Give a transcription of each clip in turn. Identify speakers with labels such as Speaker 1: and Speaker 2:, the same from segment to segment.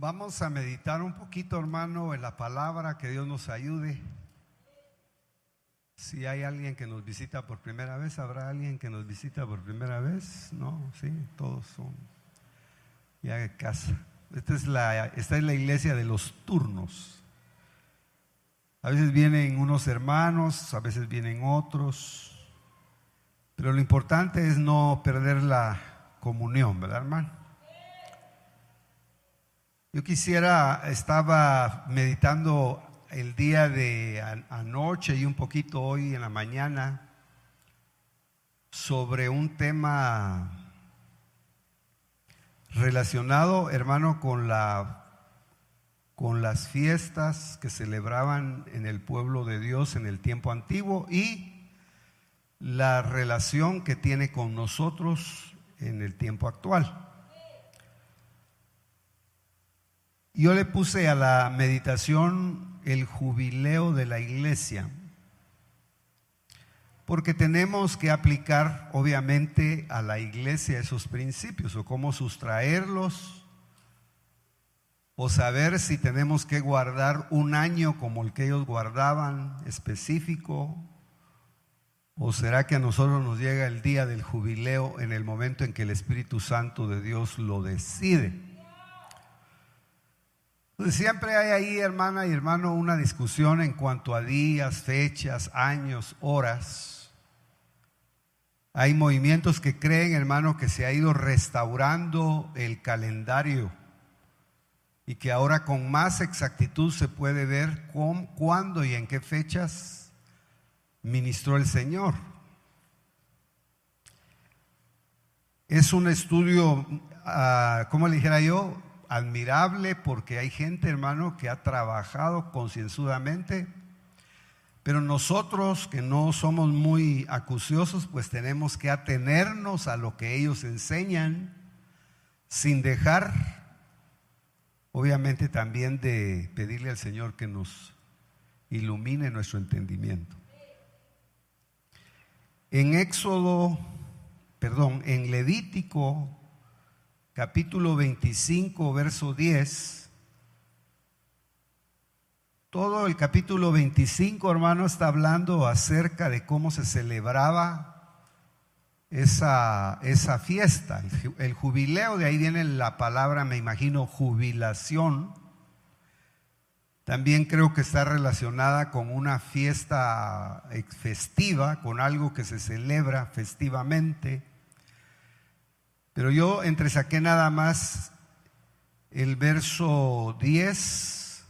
Speaker 1: Vamos a meditar un poquito, hermano, en la palabra, que Dios nos ayude. Si hay alguien que nos visita por primera vez, ¿habrá alguien que nos visita por primera vez? No, sí, todos son ya de casa. Esta es la iglesia de los turnos. A veces vienen unos hermanos, a veces vienen otros, pero lo importante es no perder la comunión, ¿verdad, hermano? Yo estaba meditando el día de anoche y un poquito hoy en la mañana sobre un tema relacionado, hermano, con las fiestas que celebraban en el pueblo de Dios en el tiempo antiguo y la relación que tiene con nosotros en el tiempo actual. Yo le puse a la meditación el jubileo de la iglesia, porque tenemos que aplicar obviamente a la iglesia esos principios, o cómo sustraerlos, o saber si tenemos que guardar un año como el que ellos guardaban específico, o será que a nosotros nos llega el día del jubileo en el momento en que el Espíritu Santo de Dios lo decide. Siempre hay ahí, hermana y hermano, una discusión en cuanto a días, fechas, años, horas. Hay movimientos que creen, hermano, que se ha ido restaurando el calendario y que ahora con más exactitud se puede ver cuándo y en qué fechas ministró el Señor. Es un estudio, ¿cómo le dijera yo? Admirable, porque hay gente, hermano, que ha trabajado concienzudamente, pero nosotros que no somos muy acuciosos, pues tenemos que atenernos a lo que ellos enseñan, sin dejar, obviamente, también de pedirle al Señor que nos ilumine nuestro entendimiento. En Levítico capítulo 25, verso 10, todo el capítulo 25, hermano, está hablando acerca de cómo se celebraba esa fiesta, el jubileo. De ahí viene la palabra, me imagino, jubilación. También creo que está relacionada con una fiesta festiva, con algo que se celebra festivamente. Pero yo entresaqué nada más el verso 10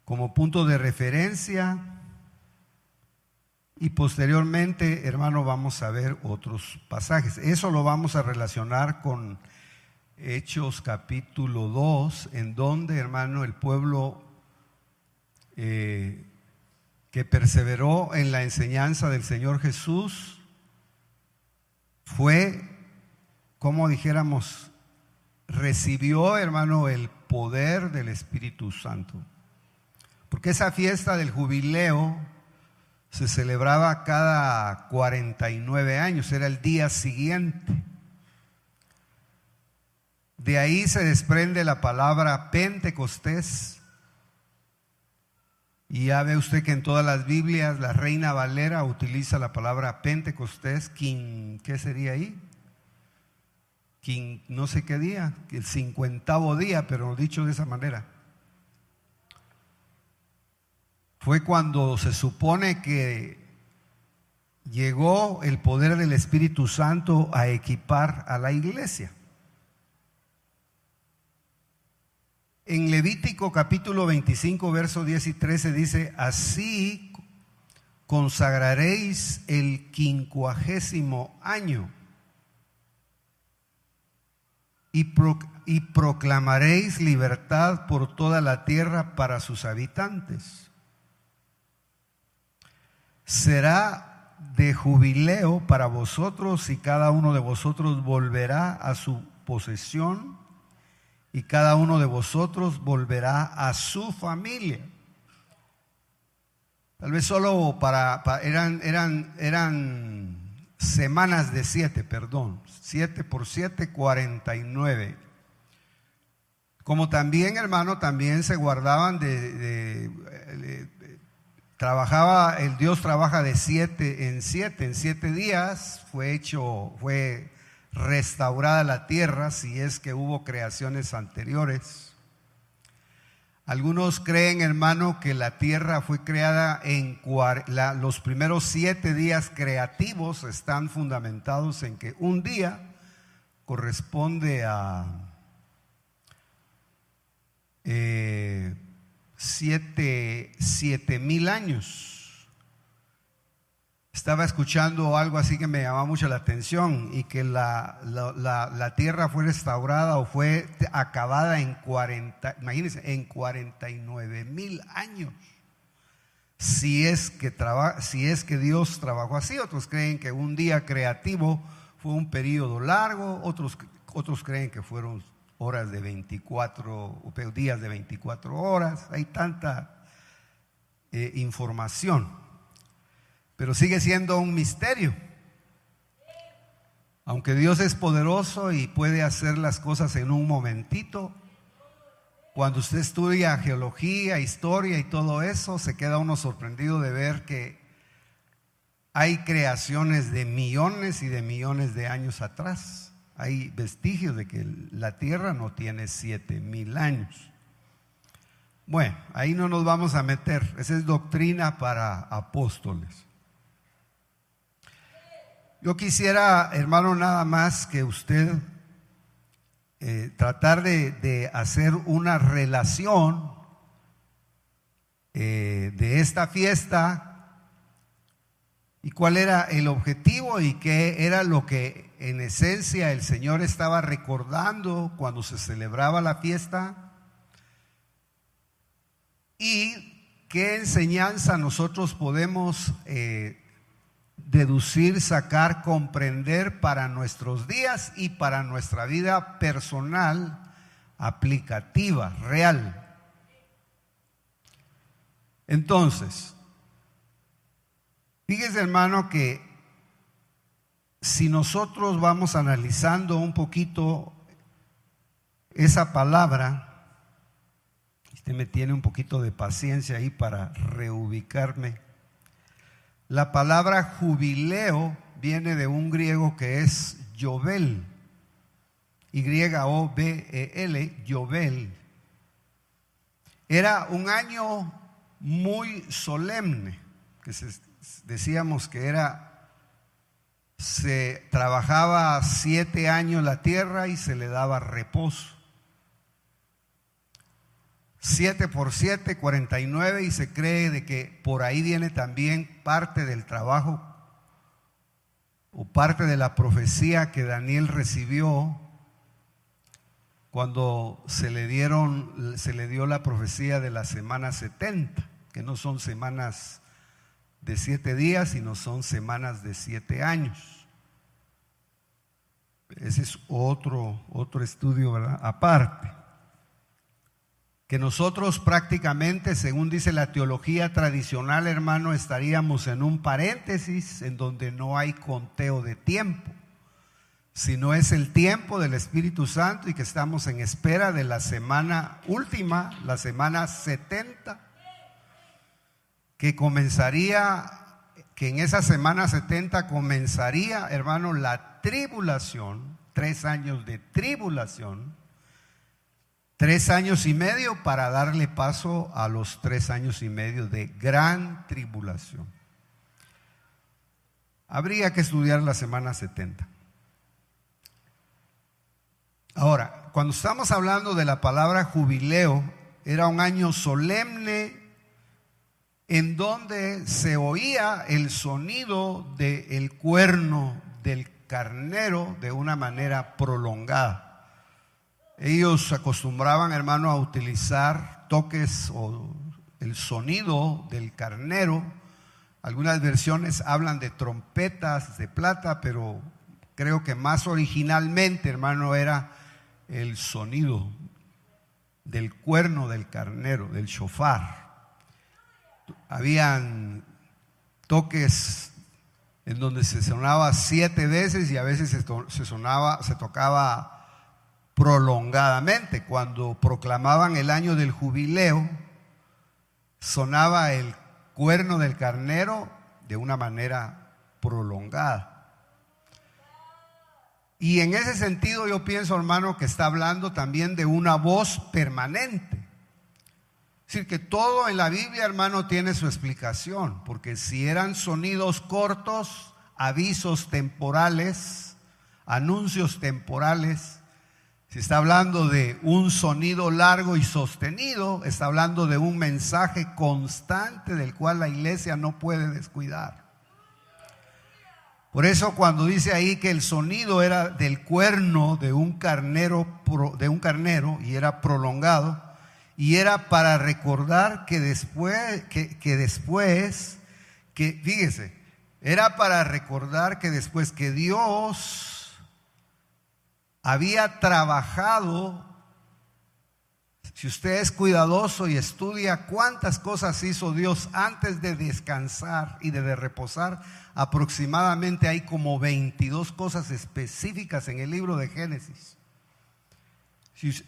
Speaker 1: como punto de referencia, y posteriormente, hermano, vamos a ver otros pasajes. Eso lo vamos a relacionar con Hechos capítulo 2, en donde, hermano, el pueblo que perseveró en la enseñanza del Señor Jesús fue, como dijéramos, recibió, hermano, el poder del Espíritu Santo. Porque esa fiesta del jubileo se celebraba cada 49 años, era el día siguiente. De ahí se desprende la palabra Pentecostés. Y ya ve usted que en todas las Biblias la Reina Valera utiliza la palabra Pentecostés. ¿Qué sería ahí? No sé qué día, el 50º día, pero dicho de esa manera. Fue cuando se supone que llegó el poder del Espíritu Santo a equipar a la iglesia. En Levítico capítulo 25, versos 10 y 13 dice: así consagraréis el 50º año y proclamaréis libertad por toda la tierra para sus habitantes. Será de jubileo para vosotros, y cada uno de vosotros volverá a su posesión, y cada uno de vosotros volverá a su familia. Tal vez solo eran semanas de 7, perdón. 7 por 7, 49. Como también, hermano, también se guardaban trabajaba, el Dios trabaja de 7 en 7. En 7 días fue restaurada la tierra, si es que hubo creaciones anteriores. Algunos creen, hermano, que la tierra fue creada los primeros 7 días creativos están fundamentados en que un día corresponde a 7,000 años. Estaba escuchando algo así que me llamaba mucho la atención, y que la tierra fue restaurada o fue acabada imagínense, en 49,000 años. Si es que Dios trabajó así. Otros creen que un día creativo fue un periodo largo, otros creen que fueron días de 24 horas. Hay tanta información. Pero sigue siendo un misterio. Aunque Dios es poderoso y puede hacer las cosas en un momentito, cuando usted estudia geología, historia y todo eso, se queda uno sorprendido de ver que hay creaciones de millones y de millones de años atrás. Hay vestigios de que la tierra no tiene 7,000 años. Bueno, ahí no nos vamos a meter. Esa es doctrina para apóstoles. Yo quisiera, hermano, nada más que usted tratar de hacer una relación de esta fiesta y cuál era el objetivo y qué era lo que en esencia el Señor estaba recordando cuando se celebraba la fiesta, y qué enseñanza nosotros podemos deducir, sacar, comprender para nuestros días y para nuestra vida personal, aplicativa, real. Entonces, fíjese, hermano, que si nosotros vamos analizando un poquito esa palabra, usted me tiene un poquito de paciencia ahí para reubicarme. La palabra jubileo viene de un griego que es Yobel, Y-O-B-E-L, Yobel. Era un año muy solemne, que decíamos que se trabajaba 7 años la tierra y se le daba reposo. 7 por 7, 49, y se cree de que por ahí viene también parte del trabajo o parte de la profecía que Daniel recibió cuando se le dio la profecía de la semana 70, que no son semanas de 7 días, sino son semanas de 7 años. Ese es otro estudio, ¿verdad? Aparte. Que nosotros prácticamente, según dice la teología tradicional, hermano, estaríamos en un paréntesis en donde no hay conteo de tiempo, sino es el tiempo del Espíritu Santo, y que estamos en espera de la semana última, la semana 70, que en esa semana 70 comenzaría, hermano, la tribulación, 3 años de tribulación, 3 años y medio para darle paso a los 3 años y medio de gran tribulación. Habría que estudiar la semana 70. Ahora, cuando estamos hablando de la palabra jubileo, era un año solemne en donde se oía el sonido del cuerno del carnero de una manera prolongada. Ellos acostumbraban, hermano, a utilizar toques o el sonido del carnero. Algunas versiones hablan de trompetas de plata, pero creo que más originalmente, hermano, era el sonido del cuerno del carnero, del shofar. Habían toques en donde se sonaba 7 veces y a veces se tocaba prolongadamente. Cuando proclamaban el año del jubileo, sonaba el cuerno del carnero de una manera prolongada. Y en ese sentido yo pienso, hermano, que está hablando también de una voz permanente. Es decir, que todo en la Biblia, hermano, tiene su explicación, porque si eran sonidos cortos, avisos temporales, anuncios temporales, si está hablando de un sonido largo y sostenido, está hablando de un mensaje constante del cual la iglesia no puede descuidar. Por eso cuando dice ahí que el sonido era del cuerno de un carnero y era prolongado, y era para recordar que fíjese, era para recordar que después que Dios había trabajado, si usted es cuidadoso y estudia cuántas cosas hizo Dios antes de descansar y de reposar, aproximadamente hay como 22 cosas específicas en el libro de Génesis.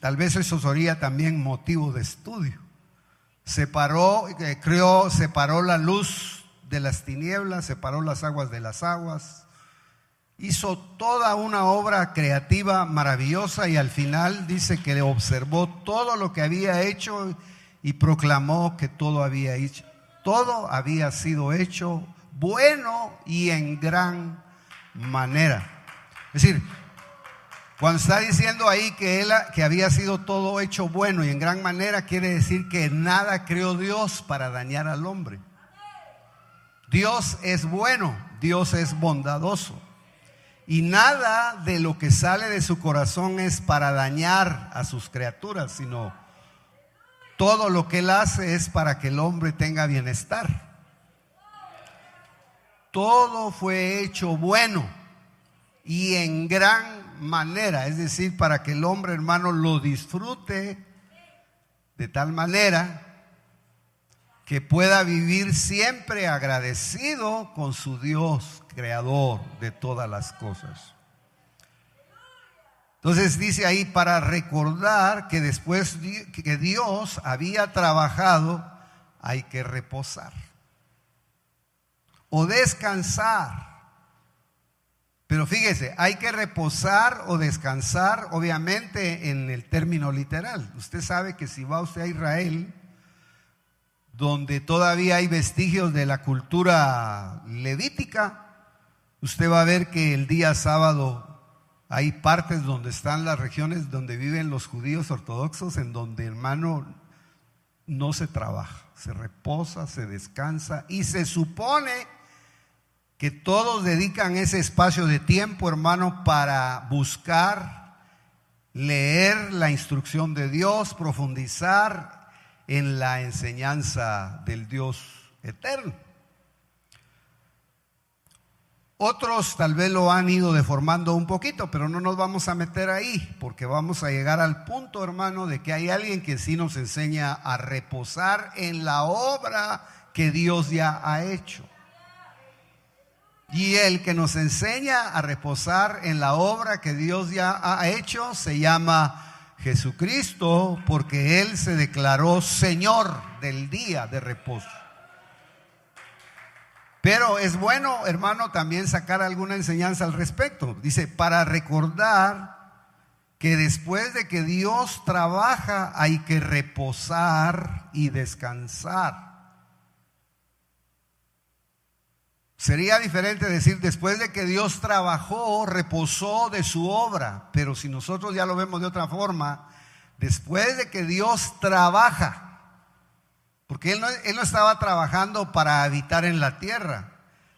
Speaker 1: Tal vez eso sería también motivo de estudio. Separó la luz de las tinieblas, separó las aguas de las aguas, hizo toda una obra creativa maravillosa y al final dice que observó todo lo que había hecho y proclamó que todo había sido hecho bueno y en gran manera. Es decir, cuando está diciendo ahí que había sido todo hecho bueno y en gran manera, quiere decir que nada creó Dios para dañar al hombre. Dios es bueno, Dios es bondadoso. Y nada de lo que sale de su corazón es para dañar a sus criaturas, sino todo lo que Él hace es para que el hombre tenga bienestar. Todo fue hecho bueno y en gran manera, es decir, para que el hombre, hermano, lo disfrute de tal manera que pueda vivir siempre agradecido con su Dios, creador de todas las cosas. Entonces dice ahí, para recordar que después que Dios había trabajado, hay que reposar o descansar. Pero fíjese, hay que reposar o descansar, obviamente en el término literal. Usted sabe que si va usted a Israel, donde todavía hay vestigios de la cultura levítica, usted va a ver que el día sábado hay partes donde están las regiones donde viven los judíos ortodoxos, en donde, hermano, no se trabaja, se reposa, se descansa y se supone que todos dedican ese espacio de tiempo, hermano, para buscar, leer la instrucción de Dios, profundizar en la enseñanza del Dios eterno. Otros tal vez lo han ido deformando un poquito, pero no nos vamos a meter ahí, porque vamos a llegar al punto, hermano, de que hay alguien que sí nos enseña a reposar en la obra que Dios ya ha hecho. Y el que nos enseña a reposar en la obra que Dios ya ha hecho se llama Jesucristo, porque Él se declaró Señor del día de reposo. Pero es bueno, hermano, también sacar alguna enseñanza al respecto. Dice, para recordar que después de que Dios trabaja hay que reposar y descansar. Sería diferente decir, después de que Dios trabajó, reposó de su obra. Pero si nosotros ya lo vemos de otra forma, después de que Dios trabaja, porque Él no estaba trabajando para habitar en la tierra.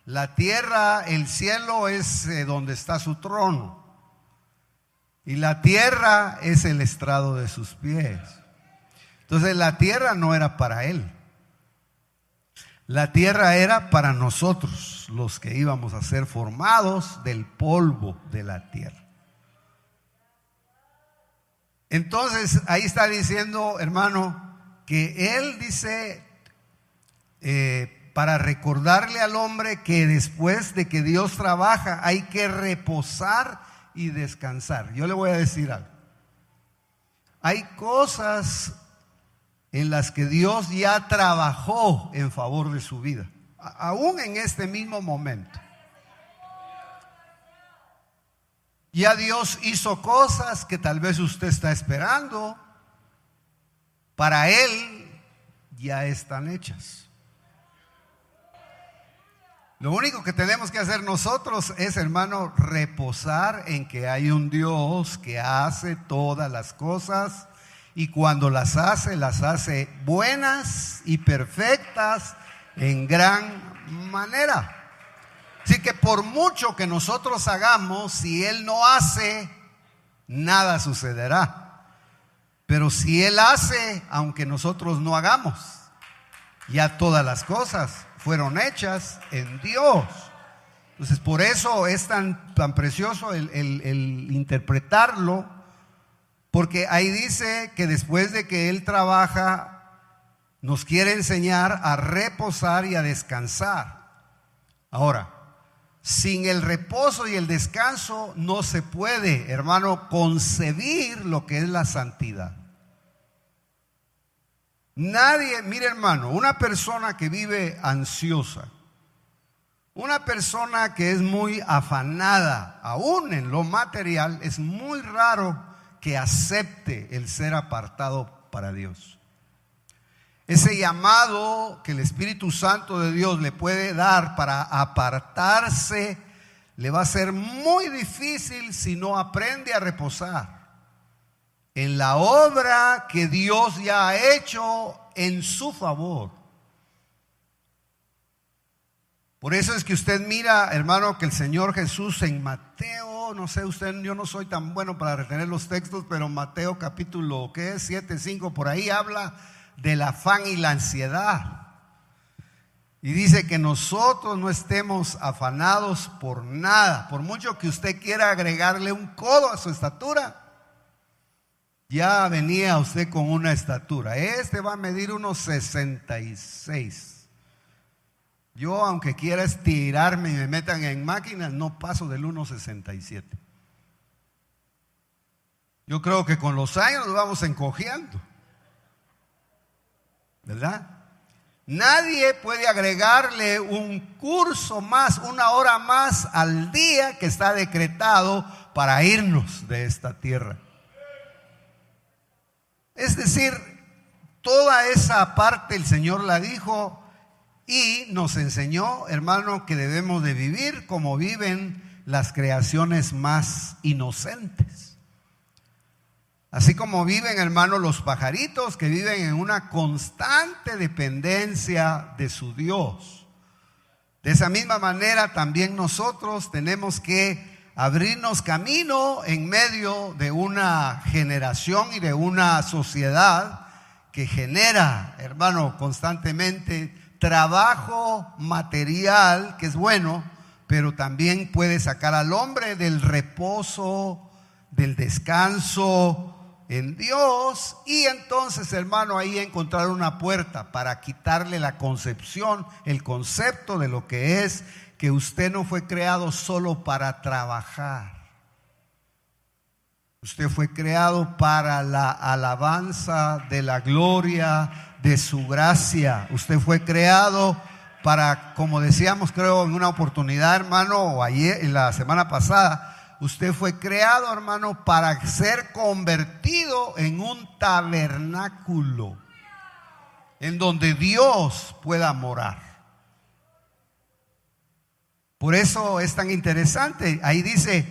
Speaker 1: La tierra, el cielo es donde está su trono. Y la tierra es el estrado de sus pies. Entonces la tierra no era para Él. La tierra era para nosotros, los que íbamos a ser formados del polvo de la tierra. Entonces ahí está diciendo, hermano, que Él dice, para recordarle al hombre que después de que Dios trabaja hay que reposar y descansar. Yo le voy a decir algo. Hay cosas en las que Dios ya trabajó en favor de su vida, aún en este mismo momento. Ya Dios hizo cosas que tal vez usted está esperando. Para Él ya están hechas. Lo único que tenemos que hacer nosotros es, hermano, reposar en que hay un Dios que hace todas las cosas, y cuando las hace buenas y perfectas en gran manera. Así que por mucho que nosotros hagamos, si Él no hace, nada sucederá. Pero si Él hace, aunque nosotros no hagamos, ya todas las cosas fueron hechas en Dios. Entonces por eso es tan precioso el interpretarlo, porque ahí dice que después de que Él trabaja, nos quiere enseñar a reposar y a descansar. Ahora, sin el reposo y el descanso no se puede, hermano, concebir lo que es la santidad. Nadie, mire hermano, una persona que vive ansiosa, una persona que es muy afanada, aún en lo material, es muy raro que acepte el ser apartado para Dios. Ese llamado que el Espíritu Santo de Dios le puede dar para apartarse, le va a ser muy difícil si no aprende a reposar en la obra que Dios ya ha hecho en su favor. Por eso es que usted mira, hermano, que el Señor Jesús en Mateo, no sé usted, yo no soy tan bueno para retener los textos, pero Mateo capítulo, ¿qué es? 7, 5, por ahí habla del afán y la ansiedad. Y dice que nosotros no estemos afanados por nada. Por mucho que usted quiera agregarle un codo a su estatura, ya venía usted con una estatura. Este va a medir unos 66. Yo, aunque quiera estirarme y me metan en máquinas, no paso del 1,67. Yo creo que con los años nos vamos encogiendo, ¿verdad? Nadie puede agregarle un curso más, una hora más al día que está decretado para irnos de esta tierra. Es decir, toda esa parte el Señor la dijo y nos enseñó, hermano, que debemos de vivir como viven las creaciones más inocentes. Así como viven, hermano, los pajaritos que viven en una constante dependencia de su Dios. De esa misma manera también nosotros tenemos que abrirnos camino en medio de una generación y de una sociedad que genera, hermano, constantemente trabajo material, que es bueno, pero también puede sacar al hombre del reposo, del descanso en Dios, y entonces, hermano, ahí encontrar una puerta para quitarle la concepción, el concepto de lo que es que usted no fue creado solo para trabajar. Usted fue creado para la alabanza de la gloria de su gracia. Usted fue creado para, como decíamos, creo en una oportunidad, hermano, o ayer, en la semana pasada, usted fue creado, hermano, para ser convertido en un tabernáculo en donde Dios pueda morar. Por eso es tan interesante. Ahí dice,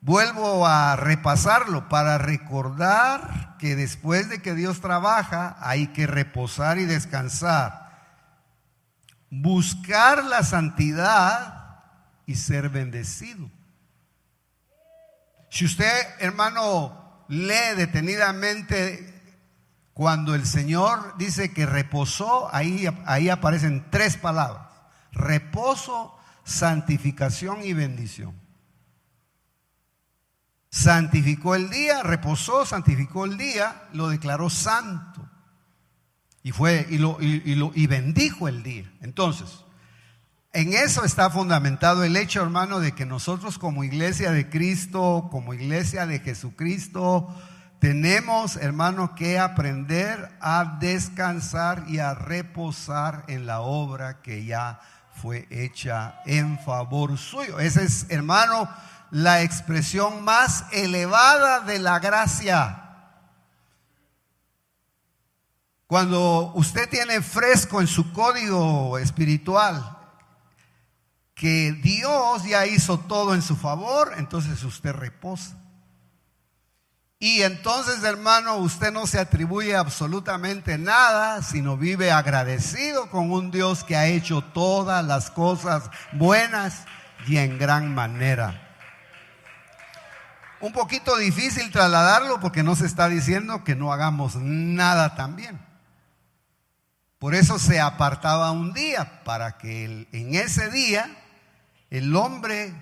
Speaker 1: vuelvo a repasarlo, para recordar que después de que Dios trabaja hay que reposar y descansar, buscar la santidad y ser bendecido. Si usted, hermano, lee detenidamente cuando el Señor dice que reposó, ahí aparecen 3 palabras: reposo, santificación y bendición. Santificó el día, reposó, santificó el día, lo declaró santo. y bendijo el día. Entonces, en eso está fundamentado el hecho, hermano, de que nosotros como iglesia de Cristo, como iglesia de Jesucristo, tenemos, hermano, que aprender a descansar y a reposar en la obra que ya fue hecha en favor suyo. Esa es, hermano, la expresión más elevada de la gracia. Cuando usted tiene fresco en su código espiritual que Dios ya hizo todo en su favor, entonces usted reposa. Y entonces, hermano, usted no se atribuye absolutamente nada, sino vive agradecido con un Dios que ha hecho todas las cosas buenas y en gran manera. Un poquito difícil trasladarlo porque no se está diciendo que no hagamos nada también. Por eso se apartaba un día, para que en ese día el hombre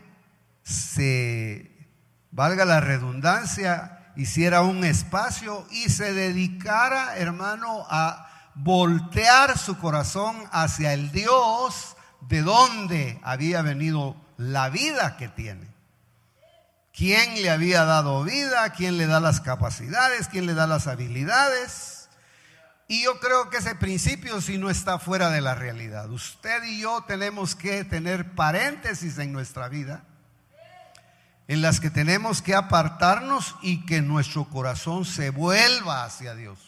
Speaker 1: valga la redundancia, hiciera un espacio y se dedicara, hermano, a voltear su corazón hacia el Dios de donde había venido la vida que tiene. ¿Quién le había dado vida? ¿Quién le da las capacidades? ¿Quién le da las habilidades? Y yo creo que ese principio sí no está fuera de la realidad. Usted y yo tenemos que tener paréntesis en nuestra vida, en las que tenemos que apartarnos y que nuestro corazón se vuelva hacia Dios.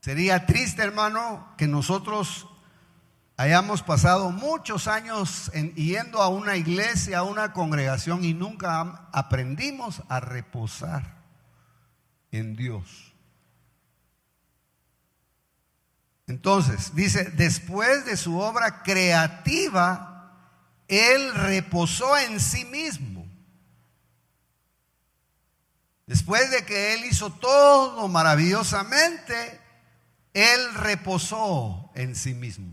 Speaker 1: Sería triste, hermano, que nosotros hayamos pasado muchos años yendo a una iglesia, a una congregación, y nunca aprendimos a reposar en Dios. Entonces, dice, después de su obra creativa, Él reposó en sí mismo. Después de que Él hizo todo maravillosamente, Él reposó en sí mismo.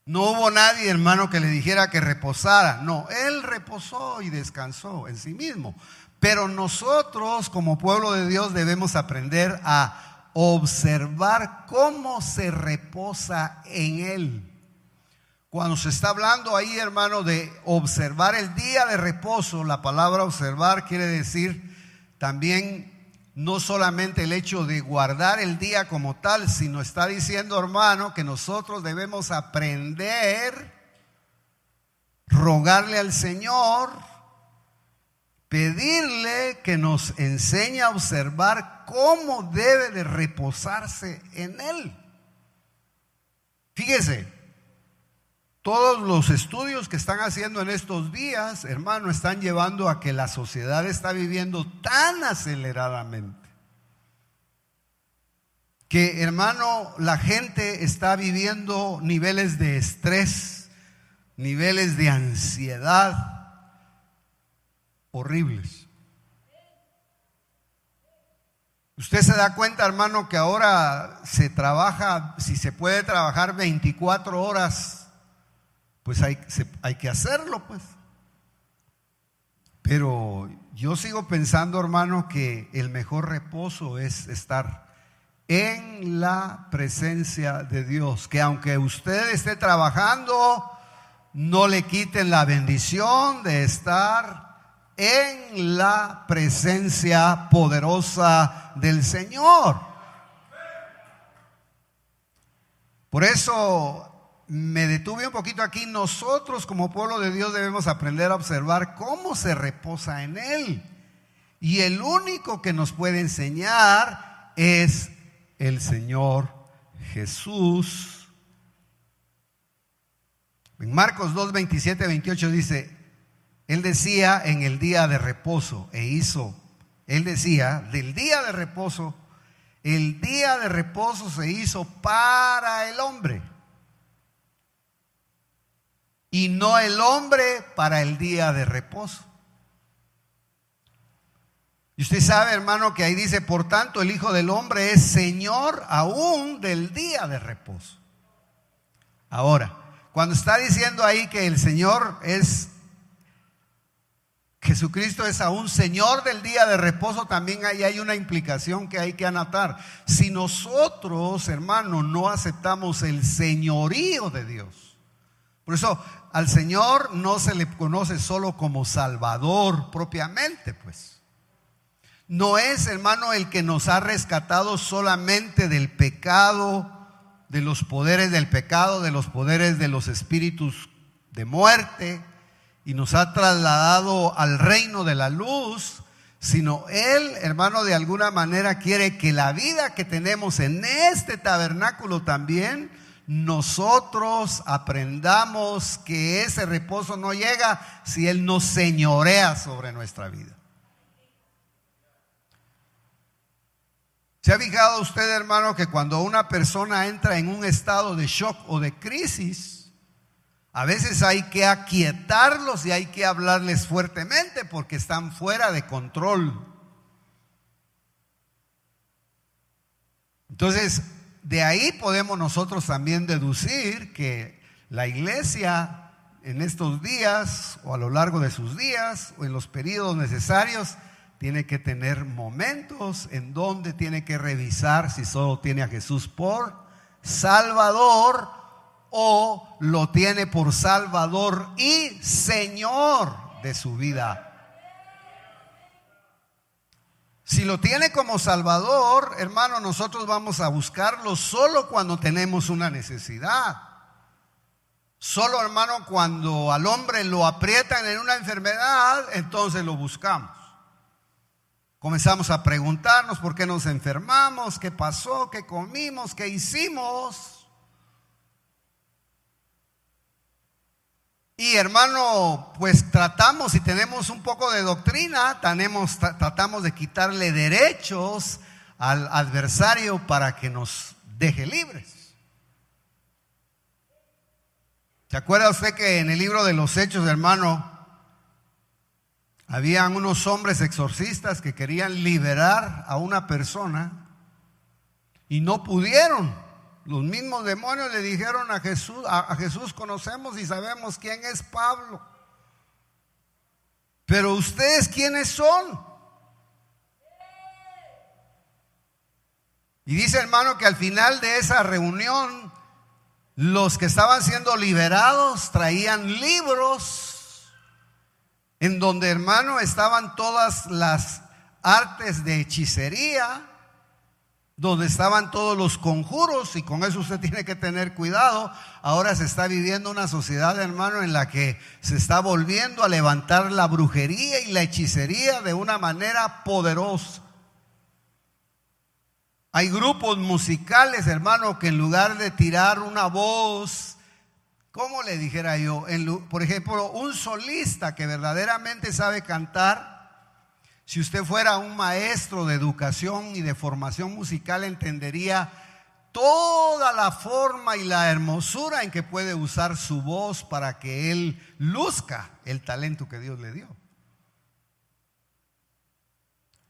Speaker 1: No hubo nadie, hermano, que le dijera que reposara. No, Él reposó y descansó en sí mismo. Pero nosotros, como pueblo de Dios, debemos aprender a observar cómo se reposa en Él. Cuando se está hablando ahí, hermano, de observar el día de reposo, la palabra observar quiere decir también no solamente el hecho de guardar el día como tal, sino está diciendo, hermano, que nosotros debemos aprender, rogarle al Señor, pedirle que nos enseñe a observar cómo debe de reposarse en Él. Fíjese, todos los estudios que están haciendo en estos días, hermano, están llevando a que la sociedad está viviendo tan aceleradamente que, hermano, la gente está viviendo niveles de estrés, niveles de ansiedad horribles. Usted se da cuenta, hermano, que ahora se trabaja, si se puede trabajar 24 horas, pues hay que hacerlo, pues. Pero yo sigo pensando, hermano, que el mejor reposo es estar en la presencia de Dios. Que aunque usted esté trabajando, no le quiten la bendición de estar en la presencia poderosa del Señor. Por eso me detuve un poquito aquí. Nosotros como pueblo de Dios debemos aprender a observar cómo se reposa en Él. Y el único que nos puede enseñar es el Señor Jesús. En Marcos 2, 27, 28 dice, Él decía en el día de reposo Él decía del día de reposo, el día de reposo se hizo para el hombre y no el hombre para el día de reposo. Y usted sabe, hermano, que ahí dice, por tanto, el Hijo del Hombre es Señor aún del día de reposo. Ahora, cuando está diciendo ahí que el Señor es Jesucristo es aún Señor del día de reposo, también ahí hay una implicación que hay que anotar. Si nosotros, hermanos, no aceptamos el señorío de Dios, por eso al Señor no se le conoce solo como Salvador propiamente, pues. No es, hermano, el que nos ha rescatado solamente del pecado, de los poderes del pecado, de los poderes de los espíritus de muerte, y nos ha trasladado al reino de la luz, sino Él, hermano, de alguna manera quiere que la vida que tenemos en este tabernáculo también, nosotros aprendamos que ese reposo no llega si Él no señorea sobre nuestra vida. ¿Se ha fijado usted, hermano, que cuando una persona entra en un estado de shock o de crisis, a veces hay que aquietarlos y hay que hablarles fuertemente porque están fuera de control? Entonces, de ahí podemos nosotros también deducir que la iglesia en estos días o a lo largo de sus días o en los periodos necesarios tiene que tener momentos en donde tiene que revisar si solo tiene a Jesús por Salvador o lo tiene por Salvador y Señor de su vida. Si lo tiene como Salvador, hermano, nosotros vamos a buscarlo solo cuando tenemos una necesidad. Solo, hermano, cuando al hombre lo aprietan en una enfermedad, entonces lo buscamos. Comenzamos a preguntarnos por qué nos enfermamos, qué pasó, qué comimos, qué hicimos. Y hermano, pues tratamos, si tenemos un poco de doctrina, tratamos de quitarle derechos al adversario para que nos deje libres. ¿Se acuerda usted que en el libro de los Hechos, hermano, habían unos hombres exorcistas que querían liberar a una persona y no pudieron? Los mismos demonios le dijeron a Jesús, conocemos y sabemos quién es Pablo, pero ustedes quiénes son. Y dice, hermano, que al final de esa reunión los que estaban siendo liberados traían libros en donde, hermano, estaban todas las artes de hechicería, donde estaban todos los conjuros, y con eso usted tiene que tener cuidado. Ahora se está viviendo una sociedad, hermano, en la que se está volviendo a levantar la brujería y la hechicería de una manera poderosa. Hay grupos musicales, hermano, que en lugar de tirar una voz, ¿cómo le dijera yo? Por ejemplo, un solista que verdaderamente sabe cantar, si usted fuera un maestro de educación y de formación musical, entendería toda la forma y la hermosura en que puede usar su voz para que él luzca el talento que Dios le dio.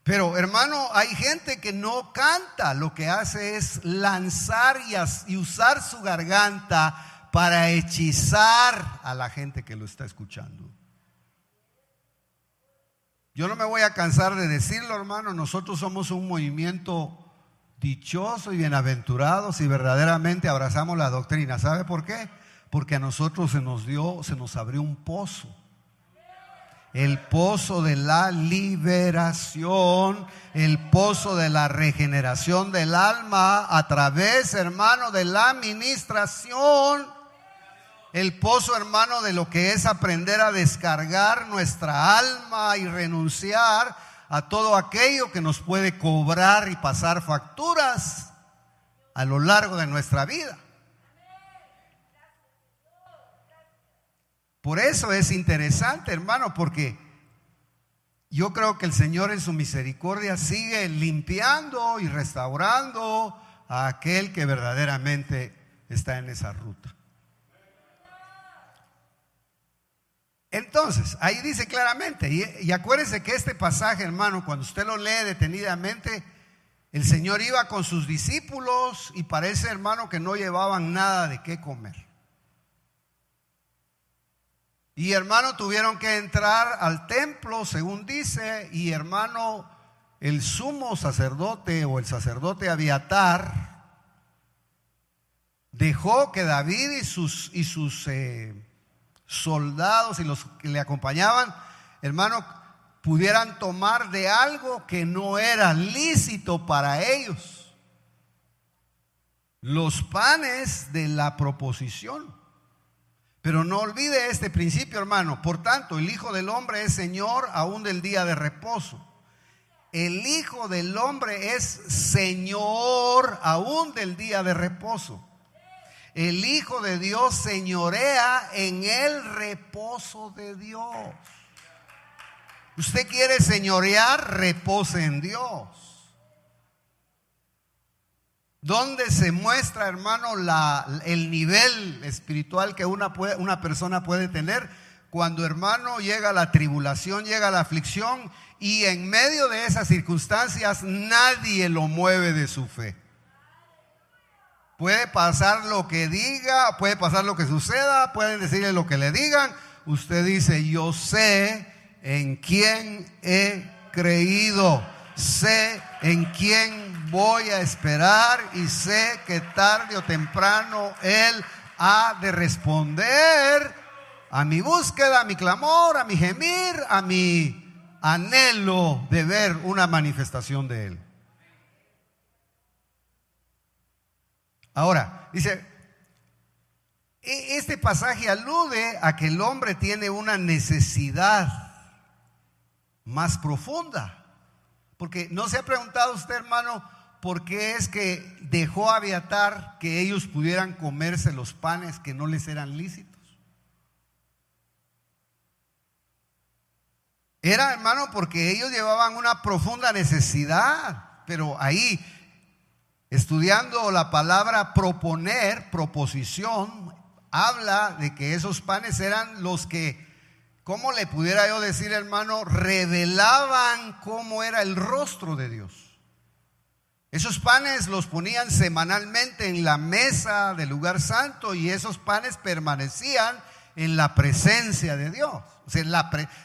Speaker 1: Pero, hermano, hay gente que no canta, lo que hace es lanzar y usar su garganta para hechizar a la gente que lo está escuchando. Yo no me voy a cansar de decirlo, hermano, nosotros somos un movimiento dichoso y bienaventurado si verdaderamente abrazamos la doctrina. ¿Sabe por qué? Porque a nosotros se nos abrió un pozo. El pozo de la liberación, el pozo de la regeneración del alma a través, hermano, de la administración. El pozo, hermano, de lo que es aprender a descargar nuestra alma y renunciar a todo aquello que nos puede cobrar y pasar facturas a lo largo de nuestra vida. Por eso es interesante, hermano, porque yo creo que el Señor en su misericordia sigue limpiando y restaurando a aquel que verdaderamente está en esa ruta. Entonces, ahí dice claramente, y acuérdense que este pasaje, hermano, cuando usted lo lee detenidamente, el Señor iba con sus discípulos y parece, hermano, que no llevaban nada de qué comer. Y hermano, tuvieron que entrar al templo, según dice, y hermano, el sumo sacerdote o el sacerdote Abiatar dejó que David y sus soldados y los que le acompañaban, hermano, pudieran tomar de algo que no era lícito para ellos: los panes de la proposición. Pero no olvide este principio, hermano. Por tanto, el Hijo del Hombre es Señor aún del día de reposo. El Hijo del Hombre es Señor aún del día de reposo. El Hijo de Dios señorea en el reposo de Dios. Usted quiere señorear, repose en Dios. ¿Dónde se muestra, hermano, el nivel espiritual que una persona puede tener? Cuando, hermano, llega la tribulación, llega la aflicción, y en medio de esas circunstancias nadie lo mueve de su fe. Puede pasar lo que diga, puede pasar lo que suceda, pueden decirle lo que le digan. Usted dice: yo sé en quién he creído, sé en quién voy a esperar, y sé que tarde o temprano Él ha de responder a mi búsqueda, a mi clamor, a mi gemir, a mi anhelo de ver una manifestación de Él. Ahora, dice, este pasaje alude a que el hombre tiene una necesidad más profunda. Porque ¿no se ha preguntado usted, hermano, por qué es que dejó a Abiatar que ellos pudieran comerse los panes que no les eran lícitos? Era, hermano, porque ellos llevaban una profunda necesidad. Pero ahí, estudiando la palabra proponer, proposición, habla de que esos panes eran los que, ¿cómo le pudiera yo decir, hermano?, revelaban cómo era el rostro de Dios. Esos panes los ponían semanalmente en la mesa del lugar santo, y esos panes permanecían en la presencia de Dios. O sea,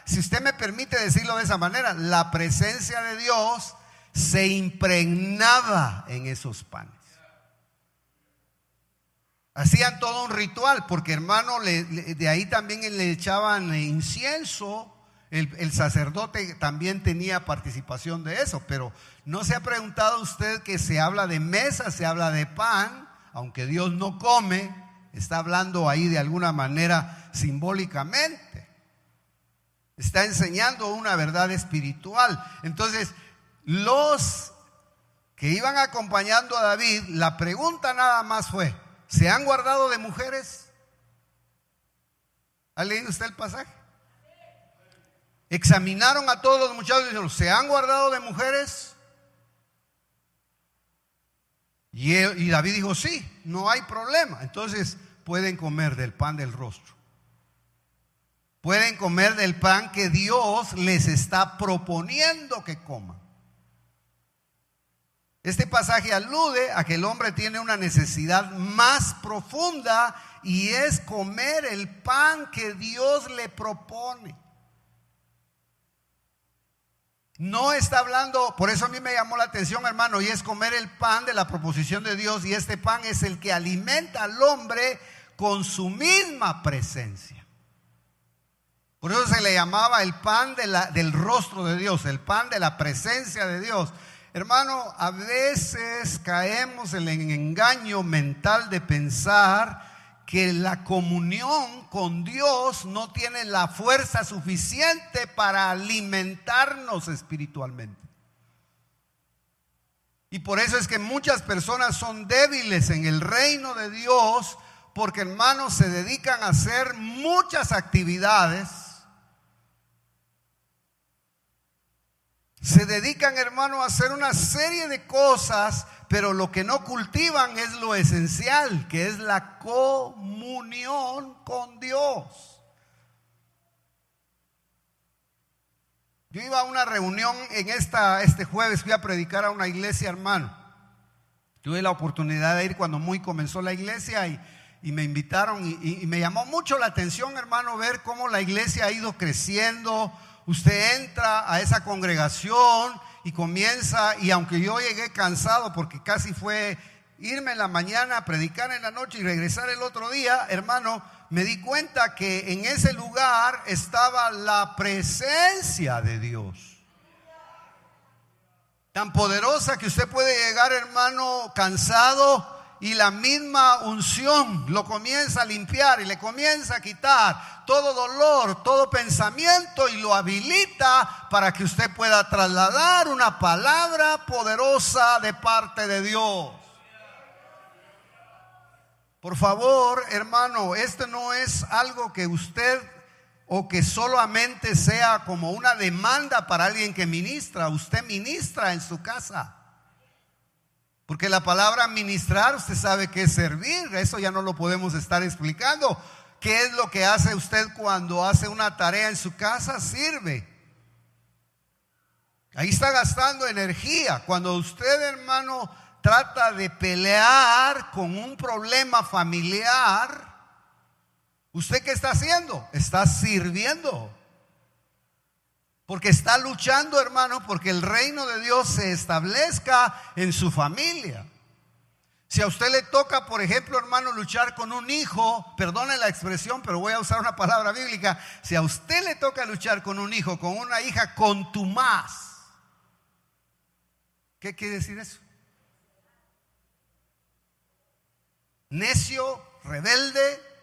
Speaker 1: si usted me permite decirlo de esa manera, la presencia de Dios se impregnaba en esos panes. Hacían todo un ritual, porque, hermano, de ahí también le echaban incienso. El sacerdote también tenía participación de eso. Pero ¿no se ha preguntado usted que se habla de mesa, se habla de pan? Aunque Dios no come, está hablando ahí de alguna manera simbólicamente. Está enseñando una verdad espiritual. Entonces, los que iban acompañando a David, la pregunta nada más fue: ¿se han guardado de mujeres? ¿Ha leído usted el pasaje? Examinaron a todos los muchachos y dijeron: ¿se han guardado de mujeres? Y David dijo: sí, no hay problema. Entonces pueden comer del pan del rostro. Pueden comer del pan que Dios les está proponiendo que coman. Este pasaje alude a que el hombre tiene una necesidad más profunda, y es comer el pan que Dios le propone. No está hablando, por eso a mí me llamó la atención, hermano, y es comer el pan de la proposición de Dios, y este pan es el que alimenta al hombre con su misma presencia. Por eso se le llamaba el pan del rostro de Dios, el pan de la presencia de Dios. Hermano, a veces caemos en el engaño mental de pensar que la comunión con Dios no tiene la fuerza suficiente para alimentarnos espiritualmente. Y por eso es que muchas personas son débiles en el reino de Dios, porque, hermanos, se dedican a hacer muchas actividades. Se dedican, hermano, a hacer una serie de cosas, pero lo que no cultivan es lo esencial, que es la comunión con Dios. Yo iba a una reunión este jueves, fui a predicar a una iglesia, hermano. Tuve la oportunidad de ir cuando muy comenzó la iglesia, y me invitaron y me llamó mucho la atención, hermano, ver cómo la iglesia ha ido creciendo. Usted entra a esa congregación y comienza, y aunque yo llegué cansado porque casi fue irme en la mañana, predicar en la noche y regresar el otro día, hermano, me di cuenta que en ese lugar estaba la presencia de Dios. Tan poderosa que usted puede llegar, hermano, cansado, y la misma unción lo comienza a limpiar y le comienza a quitar todo dolor, todo pensamiento, y lo habilita para que usted pueda trasladar una palabra poderosa de parte de Dios. Por favor, hermano, esto no es algo que usted o que solamente sea como una demanda para alguien que ministra. Usted ministra en su casa. Porque la palabra ministrar, usted sabe que es servir. Eso ya no lo podemos estar explicando. ¿Qué es lo que hace usted cuando hace una tarea en su casa? Sirve. Ahí está gastando energía. Cuando usted, hermano, trata de pelear con un problema familiar, ¿usted qué está haciendo? Está sirviendo. Porque está luchando, hermano, porque el reino de Dios se establezca en su familia. Si a usted le toca, por ejemplo, hermano, luchar con un hijo, perdone la expresión, pero voy a usar una palabra bíblica. Si a usted le toca luchar con un hijo, con una hija contumaz, ¿qué quiere decir eso? Necio, rebelde,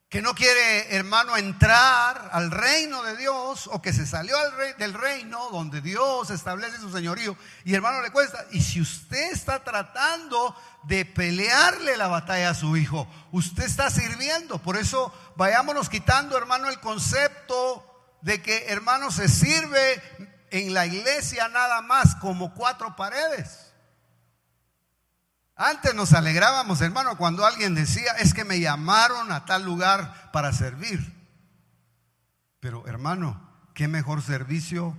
Speaker 1: que no quiere, hermano, entrar al reino de Dios, o que se salió del reino donde Dios establece su señorío, y hermano le cuesta. Y si usted está tratando de pelearle la batalla a su hijo, usted está sirviendo. Por eso vayámonos quitando, hermano, el concepto de que, hermano, se sirve en la iglesia nada más como cuatro paredes. Antes nos alegrábamos, hermano, cuando alguien decía: es que me llamaron a tal lugar para servir. Pero, hermano, qué mejor servicio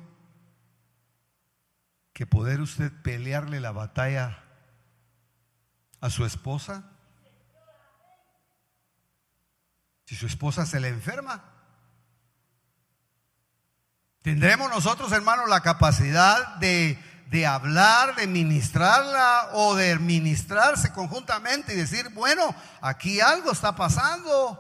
Speaker 1: que poder usted pelearle la batalla a su esposa. Si su esposa se le enferma, ¿tendremos nosotros, hermano, la capacidad de hablar, de ministrarla, o de ministrarse conjuntamente y decir: bueno, aquí algo está pasando?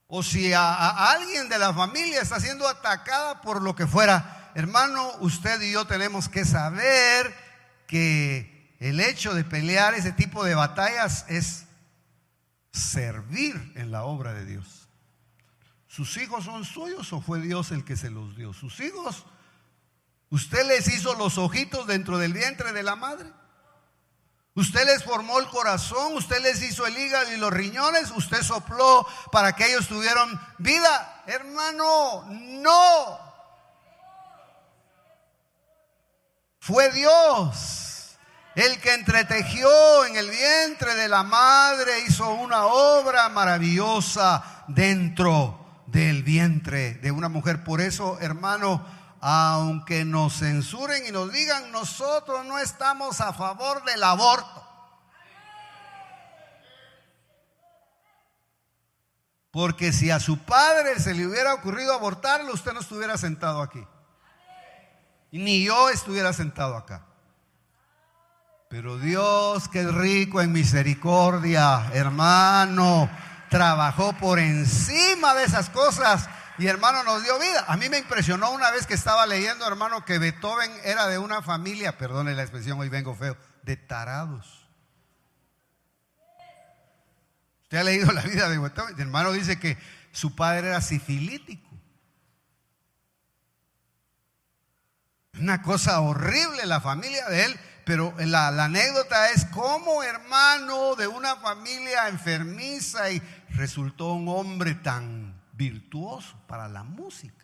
Speaker 1: O si a alguien de la familia está siendo atacada por lo que fuera, hermano, usted y yo tenemos que saber que el hecho de pelear ese tipo de batallas es servir en la obra de Dios. ¿Sus hijos son suyos o fue Dios el que se los dio? Sus hijos, ¿usted les hizo los ojitos dentro del vientre de la madre? ¿Usted les formó el corazón? ¿Usted les hizo el hígado y los riñones? ¿Usted sopló para que ellos tuvieran vida? Hermano, no. Fue Dios el que entretejió en el vientre de la madre, hizo una obra maravillosa dentro del vientre de una mujer. Por eso, hermano, aunque nos censuren y nos digan, nosotros no estamos a favor del aborto. Porque si a su padre se le hubiera ocurrido abortarlo, usted no estuviera sentado aquí, ni yo estuviera sentado acá. Pero Dios, que es rico en misericordia, hermano, trabajó por encima de esas cosas y, hermano, nos dio vida. A mí me impresionó una vez que estaba leyendo, hermano, que Beethoven era de una familia, perdone la expresión, hoy vengo feo, de tarados. Usted ha leído la vida de Beethoven. El hermano dice que su padre era sifilítico. Una cosa horrible la familia de él. Pero la anécdota es cómo, hermano, de una familia enfermiza, y resultó un hombre tan virtuoso para la música.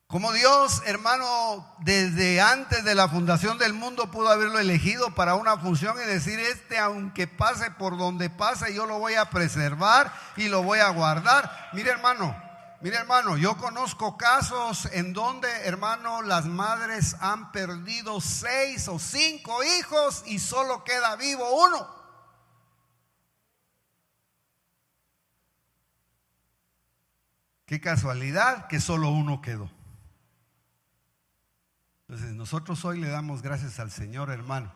Speaker 1: Como Dios, hermano, desde antes de la fundación del mundo pudo haberlo elegido para una función y decir: aunque pase por donde pase, yo lo voy a preservar y lo voy a guardar. Mire, hermano, Mire, hermano, yo conozco casos en donde, hermano, las madres han perdido 6 o 5 hijos y solo queda vivo uno. Qué casualidad que solo uno quedó. Entonces nosotros hoy le damos gracias al Señor, hermano.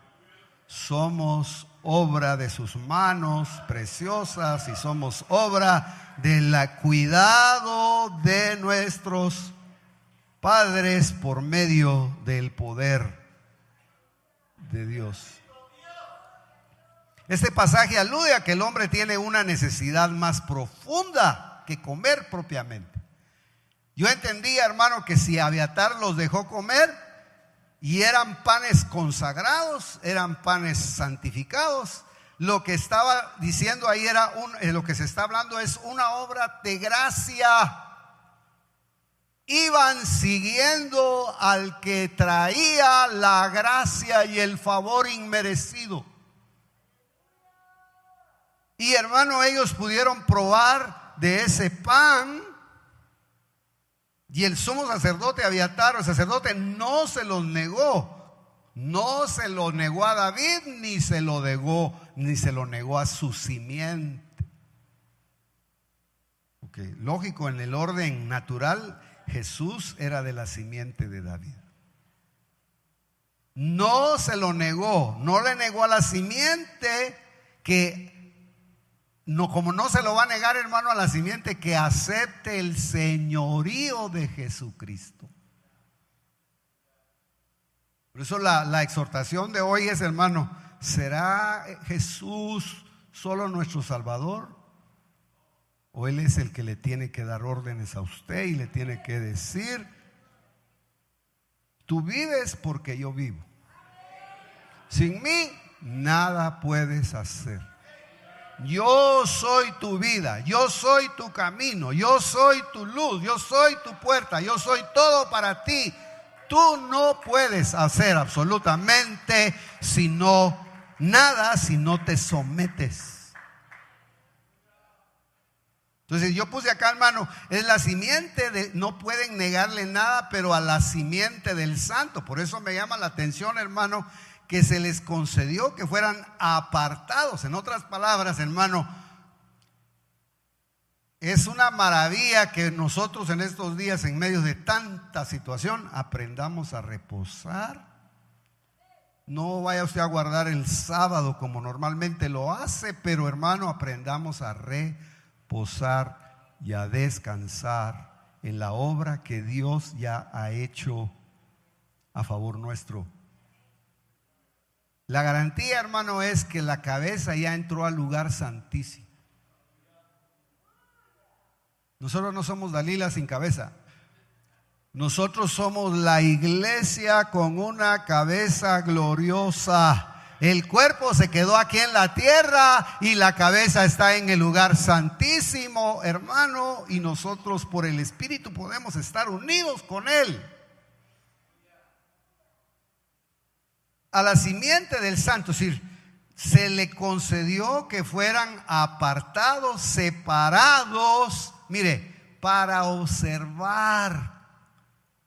Speaker 1: Somos obra de sus manos preciosas y somos obra del cuidado de nuestros padres por medio del poder de Dios. Este pasaje alude a que el hombre tiene una necesidad más profunda que comer propiamente. Yo entendía, hermano, que si Abiatar los dejó comer y eran panes consagrados, eran panes santificados, lo que estaba diciendo ahí era lo que se está hablando es una obra de gracia. Iban siguiendo al que traía la gracia y el favor inmerecido. Y hermano, ellos pudieron probar de ese pan. Y el sumo sacerdote Abiatar, el sacerdote, no se los negó. No se lo negó a David, ni se lo negó a su simiente. Okay. Lógico, en el orden natural, Jesús era de la simiente de David. No se lo negó, no le negó a la simiente que... No, como no se lo va a negar, hermano, a la simiente que acepte el señorío de Jesucristo. Por eso la exhortación de hoy es, hermano, ¿será Jesús solo nuestro Salvador? ¿O Él es el que le tiene que dar órdenes a usted y le tiene que decir, tú vives porque yo vivo? Sin mí nada puedes hacer. Yo soy tu vida, yo soy tu camino, yo soy tu luz, yo soy tu puerta, yo soy todo para ti. Tú no puedes hacer absolutamente nada si no te sometes. Entonces yo puse acá, hermano, es la simiente no pueden negarle nada, pero a la simiente del santo. Por eso me llama la atención, hermano, que se les concedió que fueran apartados. En otras palabras, hermano, es una maravilla que nosotros en estos días, en medio de tanta situación, aprendamos a reposar. No vaya usted a guardar el sábado como normalmente lo hace, pero hermano, aprendamos a reposar y a descansar en la obra que Dios ya ha hecho a favor nuestro. La garantía, hermano, es que la cabeza ya entró al lugar santísimo. Nosotros no somos Dalila sin cabeza. Nosotros somos la iglesia con una cabeza gloriosa. El cuerpo se quedó aquí en la tierra y la cabeza está en el lugar santísimo, hermano, y nosotros por el Espíritu podemos estar unidos con Él. A la simiente del santo, es decir, se le concedió que fueran apartados, separados, mire, para observar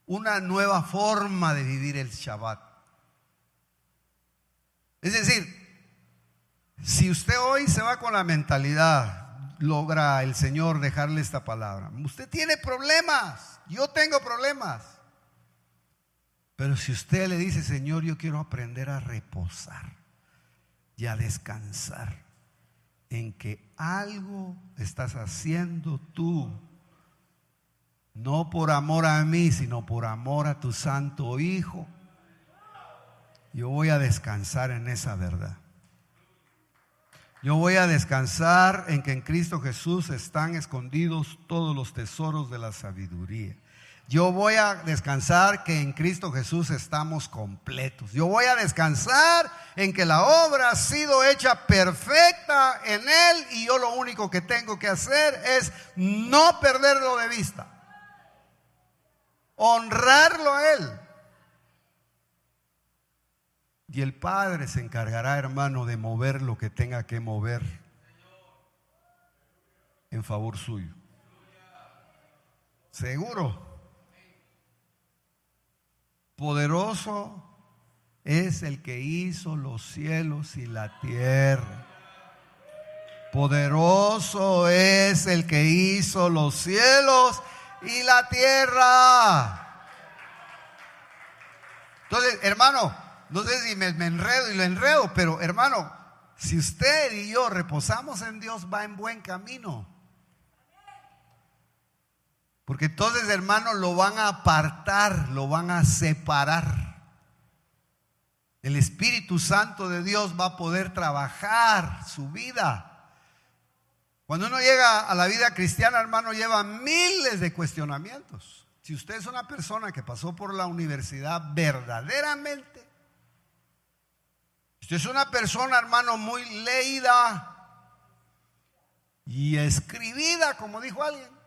Speaker 1: una nueva forma de vivir el Shabbat. Es decir, si usted hoy se va con la mentalidad, logra el Señor dejarle esta palabra, usted tiene problemas, yo tengo problemas. Pero si usted le dice, Señor, yo quiero aprender a reposar y a descansar en que algo estás haciendo tú, no por amor a mí, sino por amor a tu santo Hijo, yo voy a descansar en esa verdad. Yo voy a descansar en que en Cristo Jesús están escondidos todos los tesoros de la sabiduría. Yo voy a descansar que en Cristo Jesús estamos completos. Yo voy a descansar en que la obra ha sido hecha perfecta en Él y yo lo único que tengo que hacer es no perderlo de vista. Honrarlo a Él. Y el Padre se encargará, hermano, de mover lo que tenga que mover en favor suyo. Seguro. Poderoso es el que hizo los cielos y la tierra. Poderoso es el que hizo los cielos y la tierra. Entonces, hermano, no sé si me enredo y lo enredo, pero hermano, si usted y yo reposamos en Dios, va en buen camino. Porque entonces, hermano, lo van a apartar, lo van a separar. El Espíritu Santo de Dios va a poder trabajar su vida. Cuando uno llega a la vida cristiana, hermano, lleva miles de cuestionamientos. Si usted es una persona que pasó por la universidad verdaderamente, usted es una persona, hermano, muy leída y escribida, como dijo alguien,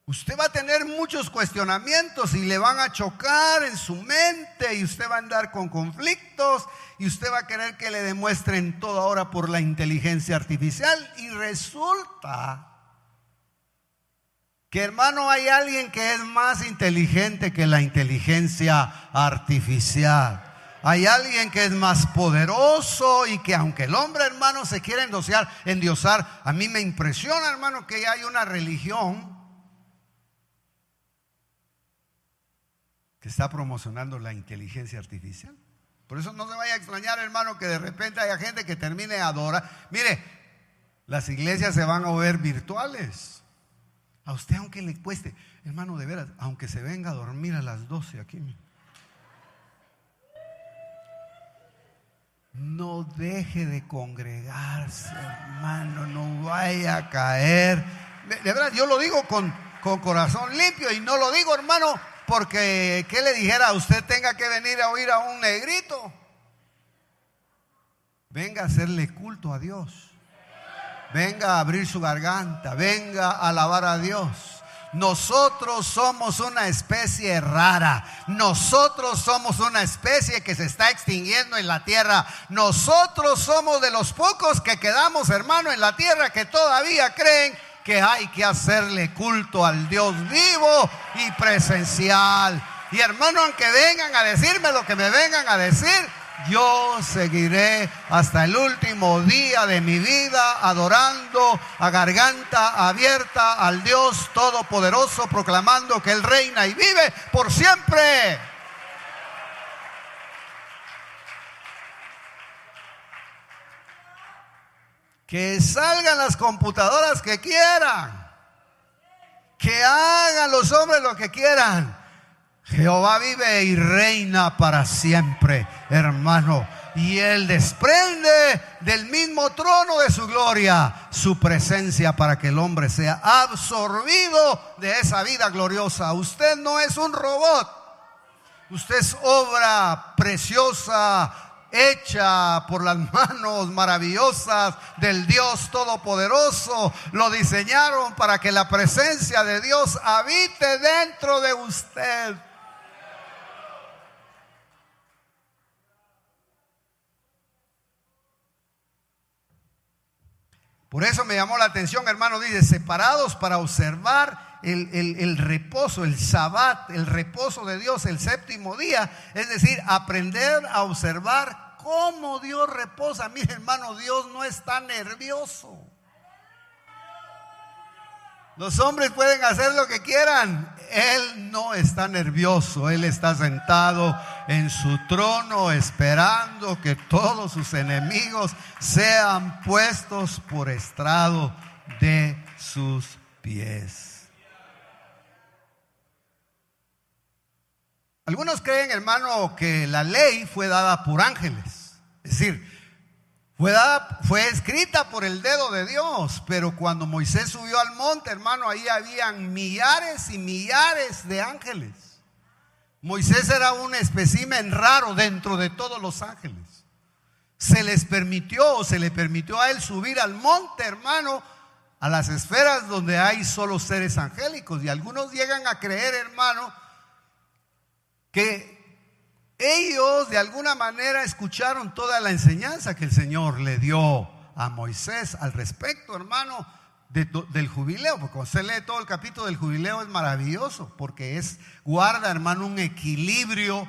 Speaker 1: usted va a tener muchos cuestionamientos y le van a chocar en su mente y usted va a andar con conflictos y usted va a querer que le demuestren todo ahora por la inteligencia artificial. Y resulta que, hermano, hay alguien que es más inteligente que la inteligencia artificial. Hay alguien que es más poderoso y que, aunque el hombre, hermano, se quiere endiosar, a mí me impresiona, hermano, que hay una religión que está promocionando la inteligencia artificial. Por eso no se vaya a extrañar, hermano, que de repente haya gente que termine de adorar. Mire, las iglesias se van a ver virtuales. A usted, aunque le cueste, hermano, de veras, aunque se venga a dormir a las 12 aquí, no deje de congregarse, hermano, no vaya a caer. De verdad, yo lo digo con corazón limpio y no lo digo, hermano, porque ¿qué le dijera? Usted tenga que venir a oír a un negrito. Venga a hacerle culto a Dios. Venga a abrir su garganta. Venga a alabar a Dios. Nosotros somos una especie rara. Nosotros somos una especie que se está extinguiendo en la tierra. Nosotros somos de los pocos que quedamos, hermano, en la tierra que todavía creen que hay que hacerle culto al Dios vivo y presencial. Y, hermano, aunque vengan a decirme lo que me vengan a decir, yo seguiré hasta el último día de mi vida adorando a garganta abierta al Dios Todopoderoso, proclamando que Él reina y vive por siempre. Que salgan las computadoras que quieran, que hagan los hombres lo que quieran. Jehová vive y reina para siempre, hermano. Y Él desprende del mismo trono de su gloria su presencia para que el hombre sea absorbido de esa vida gloriosa. Usted no es un robot. Usted es obra preciosa, hecha por las manos maravillosas del Dios Todopoderoso. Lo diseñaron para que la presencia de Dios habite dentro de usted. Por eso me llamó la atención, hermano, dice, separados para observar el reposo, el Sabbat, el reposo de Dios, el séptimo día. Es decir, aprender a observar cómo Dios reposa. Mire, hermano, Dios no está nervioso. Los hombres pueden hacer lo que quieran. Él no está nervioso. Él está sentado en su trono esperando que todos sus enemigos sean puestos por estrado de sus pies. Algunos creen, hermano, que la ley fue dada por ángeles. Es decir, fue escrita por el dedo de Dios, pero cuando Moisés subió al monte, hermano, ahí habían millares y millares de ángeles. Moisés era un espécimen raro dentro de todos los ángeles. Se le permitió a él subir al monte, hermano, a las esferas donde hay solo seres angélicos. Y algunos llegan a creer, hermano, que ellos de alguna manera escucharon toda la enseñanza que el Señor le dio a Moisés al respecto, hermano, del jubileo, porque cuando usted lee todo el capítulo del jubileo es maravilloso, porque guarda, hermano, un equilibrio.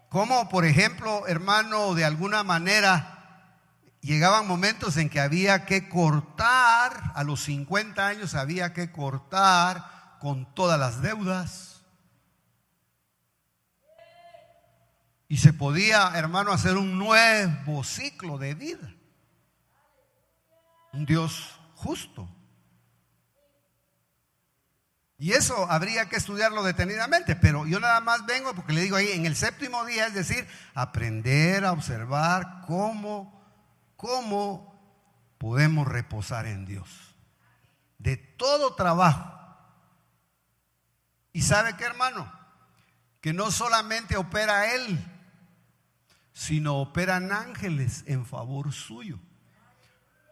Speaker 1: Como por ejemplo, hermano, de alguna manera llegaban momentos en que había que cortar, a los 50 años había que cortar con todas las deudas. Y se podía, hermano, hacer un nuevo ciclo de vida. Un Dios justo. Y eso habría que estudiarlo detenidamente, pero yo nada más vengo porque le digo ahí, en el séptimo día, es decir, aprender a observar cómo podemos reposar en Dios. De todo trabajo. ¿Y sabe qué, hermano? Que no solamente opera Él, sino operan ángeles en favor suyo.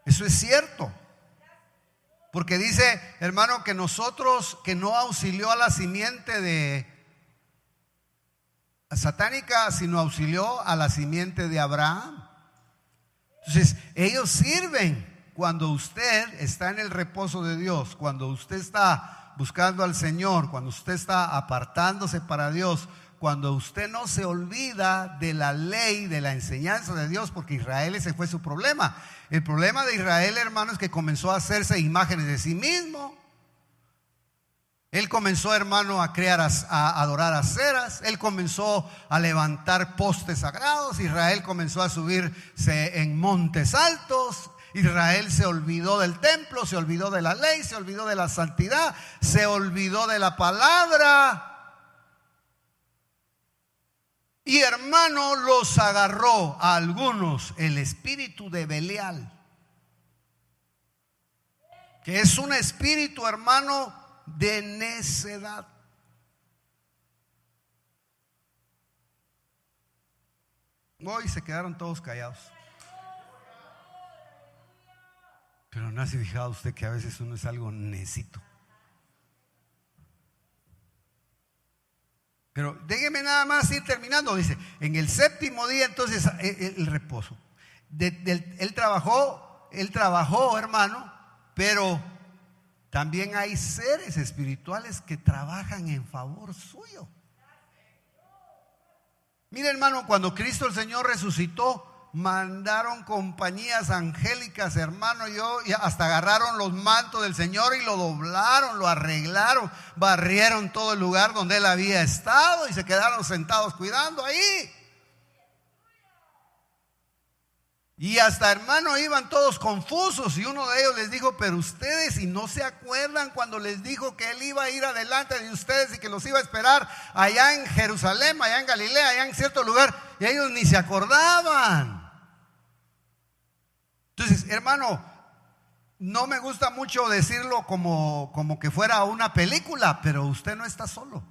Speaker 1: Eso es cierto. Porque dice, hermano, que nosotros, que no auxilió a la simiente satánica, sino auxilió a la simiente de Abraham. Entonces, ellos sirven cuando usted está en el reposo de Dios, cuando usted está buscando al Señor, cuando usted está apartándose para Dios, cuando usted no se olvida de la ley, de la enseñanza de Dios, porque Israel ese fue su problema. El problema de Israel, hermano, es que comenzó a hacerse imágenes de sí mismo. Él comenzó, hermano, a adorar aceras. Él comenzó a levantar postes sagrados. Israel comenzó a subirse en montes altos. Israel se olvidó del templo, se olvidó de la ley, se olvidó de la santidad, se olvidó de la palabra. Y hermano, los agarró a algunos el espíritu de Belial, que es un espíritu, hermano, de necedad. Hoy se quedaron todos callados. Pero no se ha fijado usted que a veces uno es algo necesito. Pero déjeme nada más ir terminando. Dice, en el séptimo día entonces el reposo. Él trabajó, hermano, pero también hay seres espirituales que trabajan en favor suyo. Mire, hermano, cuando Cristo el Señor resucitó, mandaron compañías angélicas, hermano, y hasta agarraron los mantos del Señor y lo doblaron, lo arreglaron, barrieron todo el lugar donde Él había estado y se quedaron sentados cuidando ahí. Y hasta, hermano, iban todos confusos y uno de ellos les dijo, pero ustedes, ¿y no se acuerdan cuando les dijo que Él iba a ir adelante de ustedes y que los iba a esperar allá en Jerusalén, allá en Galilea, allá en cierto lugar? Y ellos ni se acordaban. Entonces, hermano, no me gusta mucho decirlo como que fuera una película, pero usted no está solo.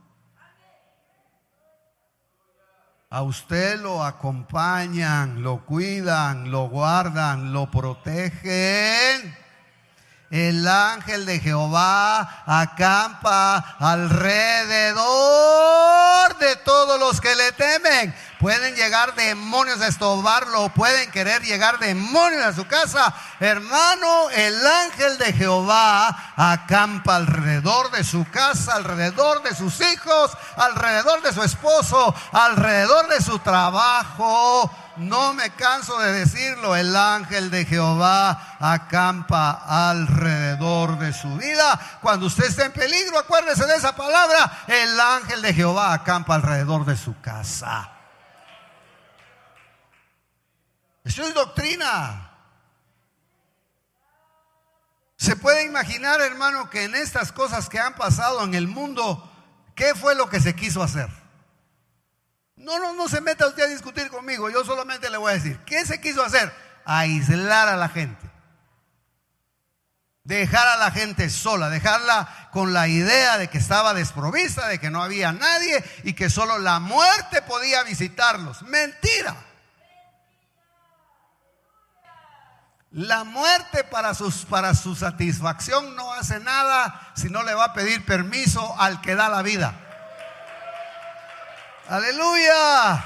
Speaker 1: A usted lo acompañan, lo cuidan, lo guardan, lo protegen. El ángel de Jehová acampa alrededor de todos los que le temen. Pueden llegar demonios a estorbarlo, pueden querer llegar demonios a su casa. Hermano, el ángel de Jehová acampa alrededor de su casa, alrededor de sus hijos, alrededor de su esposo, alrededor de su trabajo. No me canso de decirlo, el ángel de Jehová acampa alrededor de su vida. Cuando usted esté en peligro, acuérdese de esa palabra, el ángel de Jehová acampa alrededor de su casa. Eso es doctrina. Se puede imaginar, hermano, que en estas cosas que han pasado en el mundo, ¿qué fue lo que se quiso hacer? No se meta usted a discutir conmigo. Yo solamente le voy a decir, ¿qué se quiso hacer? Aislar a la gente, dejar a la gente sola, dejarla con la idea de que estaba desprovista, de que no había nadie y que solo la muerte podía visitarlos. Mentira. La muerte para su satisfacción no hace nada si no le va a pedir permiso al que da la vida. Aleluya.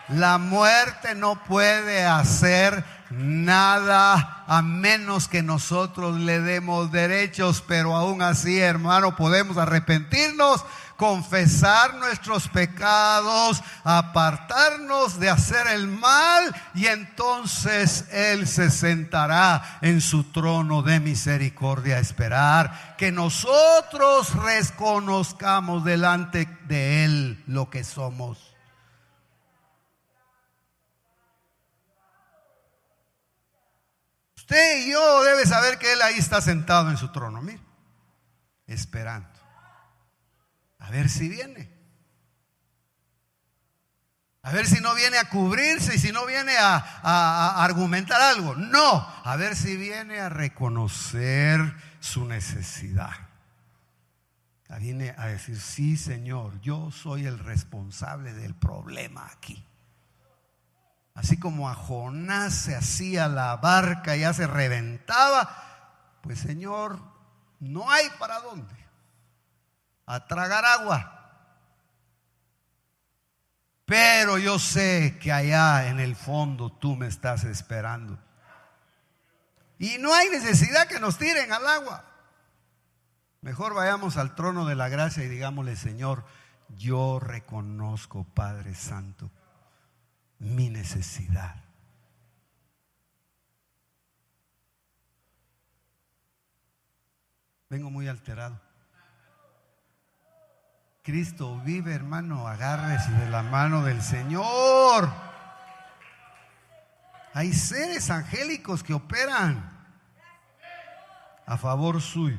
Speaker 1: La muerte no puede hacer Nada a menos que nosotros le demos derechos, pero aún así, hermano, podemos arrepentirnos, confesar nuestros pecados, apartarnos de hacer el mal, y entonces Él se sentará en su trono de misericordia a esperar que nosotros reconozcamos delante de Él lo que somos. Usted y yo debe saber que Él ahí está sentado en su trono, mire, esperando a ver si viene, a ver si no viene a cubrirse y si no viene a argumentar algo. No, a ver si viene a reconocer su necesidad, viene a decir: sí, Señor, yo soy el responsable del problema aquí. Así como a Jonás se hacía la barca y ya se reventaba, pues Señor, no hay para dónde, a tragar agua. Pero yo sé que allá en el fondo tú me estás esperando. Y no hay necesidad que nos tiren al agua. Mejor vayamos al trono de la gracia y digámosle: Señor, yo reconozco, Padre Santo, mi necesidad. Vengo muy alterado. Cristo vive, hermano, agárrese de la mano del Señor. Hay seres angélicos que operan a favor suyo.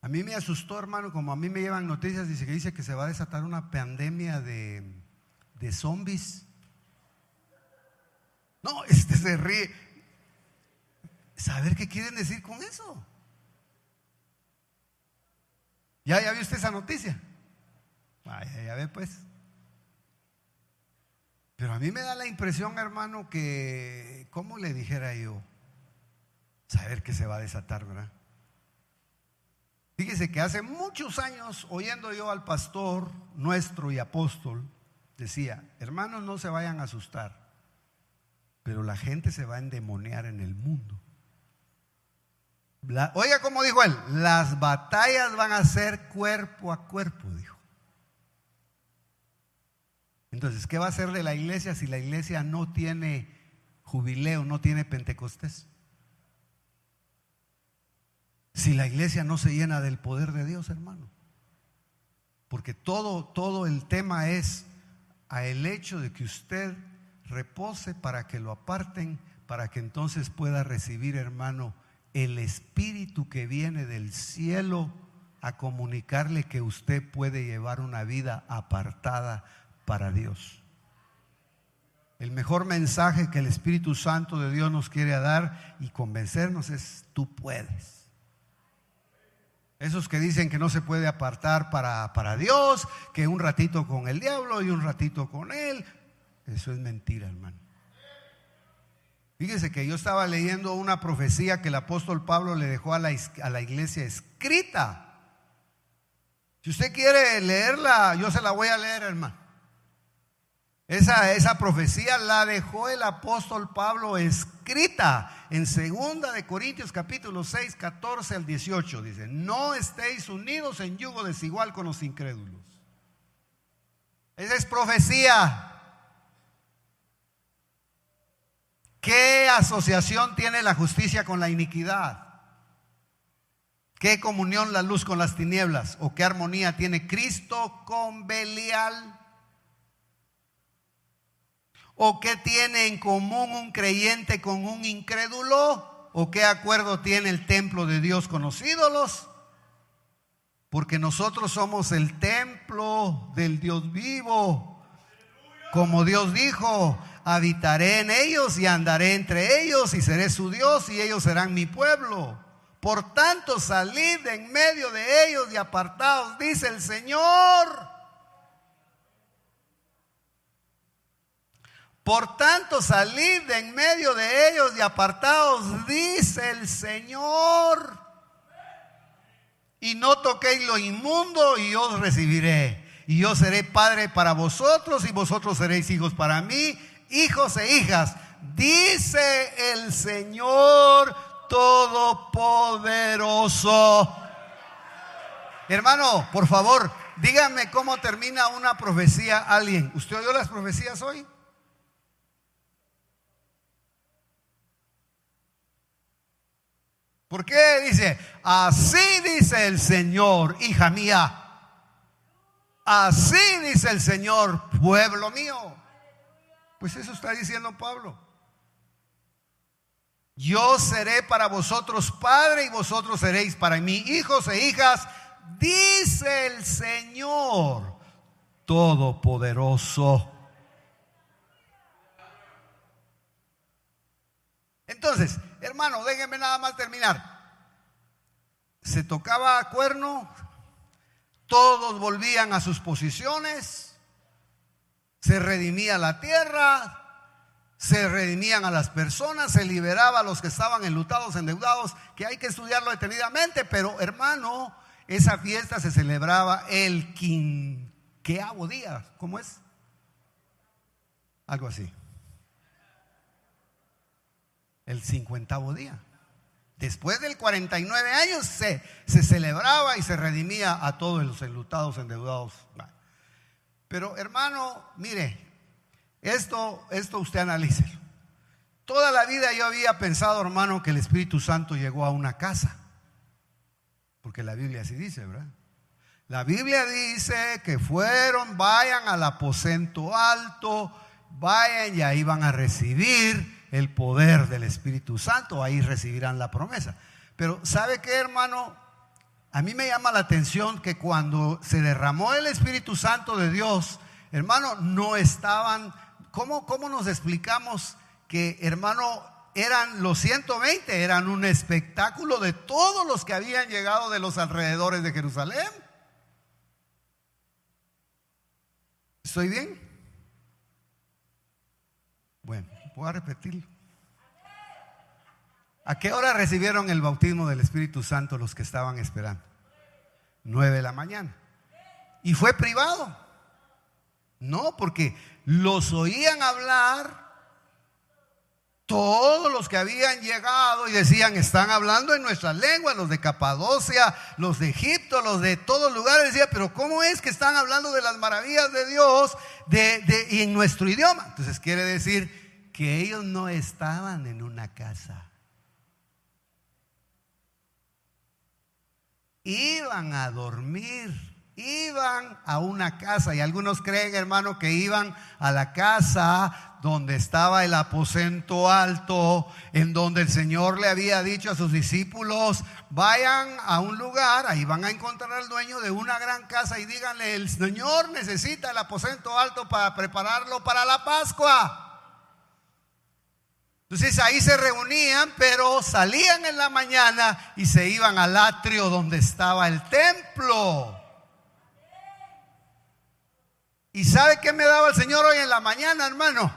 Speaker 1: A mí me asustó, hermano, como a mí me llevan noticias, dice que se va a desatar una pandemia de zombies. No, se ríe. ¿Saber qué quieren decir con eso? ¿Ya vio usted esa noticia? Ya ve pues. Pero a mí me da la impresión, hermano, que, ¿cómo le dijera yo? Saber que se va a desatar, ¿verdad? Fíjese que hace muchos años, oyendo yo al pastor nuestro y apóstol, decía: hermanos, no se vayan a asustar, pero la gente se va a endemoniar en el mundo. Oiga como dijo él: las batallas van a ser cuerpo a cuerpo, dijo. Entonces, ¿qué va a hacer de la iglesia si la iglesia no tiene jubileo, no tiene Pentecostés? Si la iglesia no se llena del poder de Dios, hermano. Porque todo el tema es a el hecho de que usted repose para que lo aparten, para que entonces pueda recibir, hermano, el Espíritu que viene del cielo a comunicarle que usted puede llevar una vida apartada para Dios. El mejor mensaje que el Espíritu Santo de Dios nos quiere dar y convencernos es: tú puedes. Esos que dicen que no se puede apartar para Dios, que un ratito con el diablo y un ratito con él, eso es mentira, hermano. Fíjese que yo estaba leyendo una profecía que el apóstol Pablo le dejó a la iglesia escrita. Si usted quiere leerla, yo se la voy a leer, hermano. Esa profecía la dejó el apóstol Pablo escrita en 2 de Corintios capítulo 6, 14 al 18. Dice: no estéis unidos en yugo desigual con los incrédulos. Esa es profecía. ¿Qué asociación tiene la justicia con la iniquidad? ¿Qué comunión la luz con las tinieblas? ¿O qué armonía tiene Cristo con Belial? ¿O qué tiene en común un creyente con un incrédulo? ¿O qué acuerdo tiene el templo de Dios con los ídolos? Porque nosotros somos el templo del Dios vivo. Como Dios dijo: habitaré en ellos y andaré entre ellos y seré su Dios y ellos serán mi pueblo. Por tanto, salid de en medio de ellos y apartaos, dice el Señor. Por tanto, salid de en medio de ellos y apartaos, dice el Señor. Y no toquéis lo inmundo y yo os recibiré. y yo seré padre para vosotros y vosotros seréis hijos para mí, hijos e hijas, dice el Señor Todopoderoso. Hermano, por favor, dígame cómo termina una profecía alguien. ¿Usted oyó las profecías hoy? ¿Por qué? Dice, así dice el Señor, hija mía. Así dice el Señor, pueblo mío. Pues eso está diciendo Pablo. Yo seré para vosotros padre y vosotros seréis para mí hijos e hijas, dice el Señor Todopoderoso. Entonces, hermano, déjenme nada más terminar. Se tocaba cuerno, todos volvían a sus posiciones, se redimía la tierra, se redimían a las personas, se liberaba a los que estaban enlutados, endeudados, que hay que estudiarlo detenidamente, pero hermano, esa fiesta se celebraba el quinqueavo día. ¿Cómo es? Algo así. El 50º día. Después del 49 años se celebraba y se redimía a todos los enlutados, endeudados. Pero hermano, mire, esto usted analícelo. Toda la vida yo había pensado, hermano, que el Espíritu Santo llegó a una casa. Porque la Biblia así dice, ¿verdad? La Biblia dice que vayan al aposento alto, vayan y ahí van a recibir el poder del Espíritu Santo, ahí recibirán la promesa. Pero ¿sabe qué, hermano? A mí me llama la atención que cuando se derramó el Espíritu Santo de Dios, hermano, no estaban, ¿cómo nos explicamos que, hermano, eran los 120, eran un espectáculo de todos los que habían llegado de los alrededores de Jerusalén? ¿Estoy bien? Bueno, voy a repetirlo. ¿A qué hora recibieron el bautismo del Espíritu Santo los que estaban esperando? 9 de la mañana. ¿Y fue privado? No, porque los oían hablar todos los que habían llegado y decían, están hablando en nuestra lengua, los de Capadocia, los de Egipto, los de todos lugares. Decía, pero ¿cómo es que están hablando de las maravillas de Dios y en nuestro idioma? Entonces quiere decir que ellos no estaban en una casa. Iban a dormir. Iban a una casa, y algunos creen, hermano, que iban a la casa donde estaba el aposento alto, en donde el Señor le había dicho a sus discípulos, vayan a un lugar, ahí van a encontrar al dueño de una gran casa y díganle, el Señor necesita el aposento alto para prepararlo para la Pascua. Entonces ahí se reunían, pero salían en la mañana y se iban al atrio donde estaba el templo. ¿Y sabe qué me daba el Señor hoy en la mañana, hermano?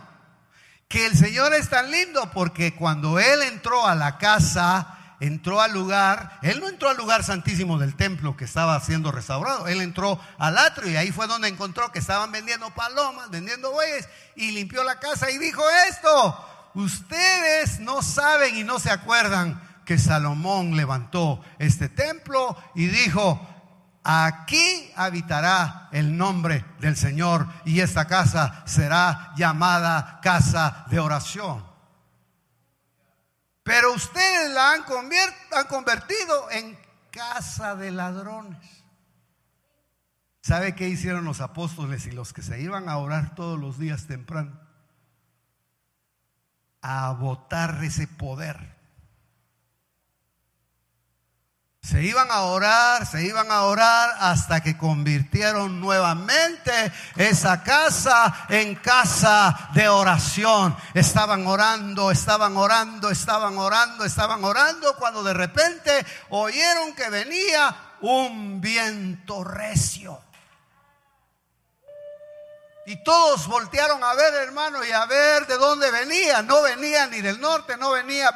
Speaker 1: Que el Señor es tan lindo porque cuando Él entró a la casa, entró al lugar, Él no entró al lugar santísimo del templo que estaba siendo restaurado, Él entró al atrio y ahí fue donde encontró que estaban vendiendo palomas, vendiendo bueyes, y limpió la casa y dijo esto: ustedes no saben y no se acuerdan que Salomón levantó este templo y dijo, aquí habitará el nombre del Señor y esta casa será llamada casa de oración. Pero ustedes la han convertido en casa de ladrones. ¿Sabe qué hicieron los apóstoles y los que se iban a orar todos los días temprano? A botar ese poder. Se iban a orar hasta que convirtieron nuevamente esa casa en casa de oración. Estaban orando cuando de repente oyeron que venía un viento recio. Y todos voltearon a ver, hermano, y a ver de dónde venía. No venía ni del norte,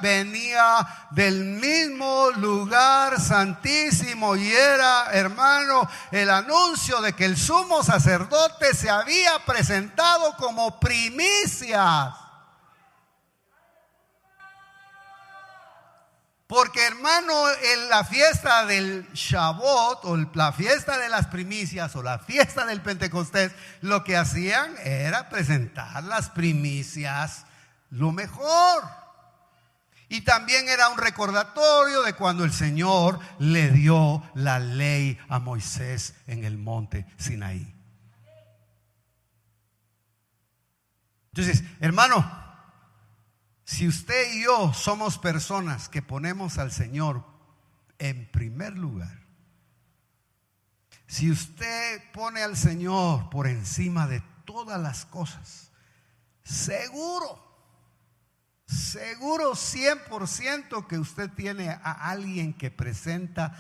Speaker 1: venía del mismo lugar santísimo. Y era, hermano, el anuncio de que el sumo sacerdote se había presentado como primicias. Porque, hermano, en la fiesta del Shavuot, o la fiesta de las primicias, o la fiesta del Pentecostés, lo que hacían era presentar las primicias, lo mejor. Y también era un recordatorio de cuando el Señor le dio la ley a Moisés en el monte Sinaí. Entonces, hermano, si usted y yo somos personas que ponemos al Señor en primer lugar, si usted pone al Señor por encima de todas las cosas, seguro 100% que usted tiene a alguien que presenta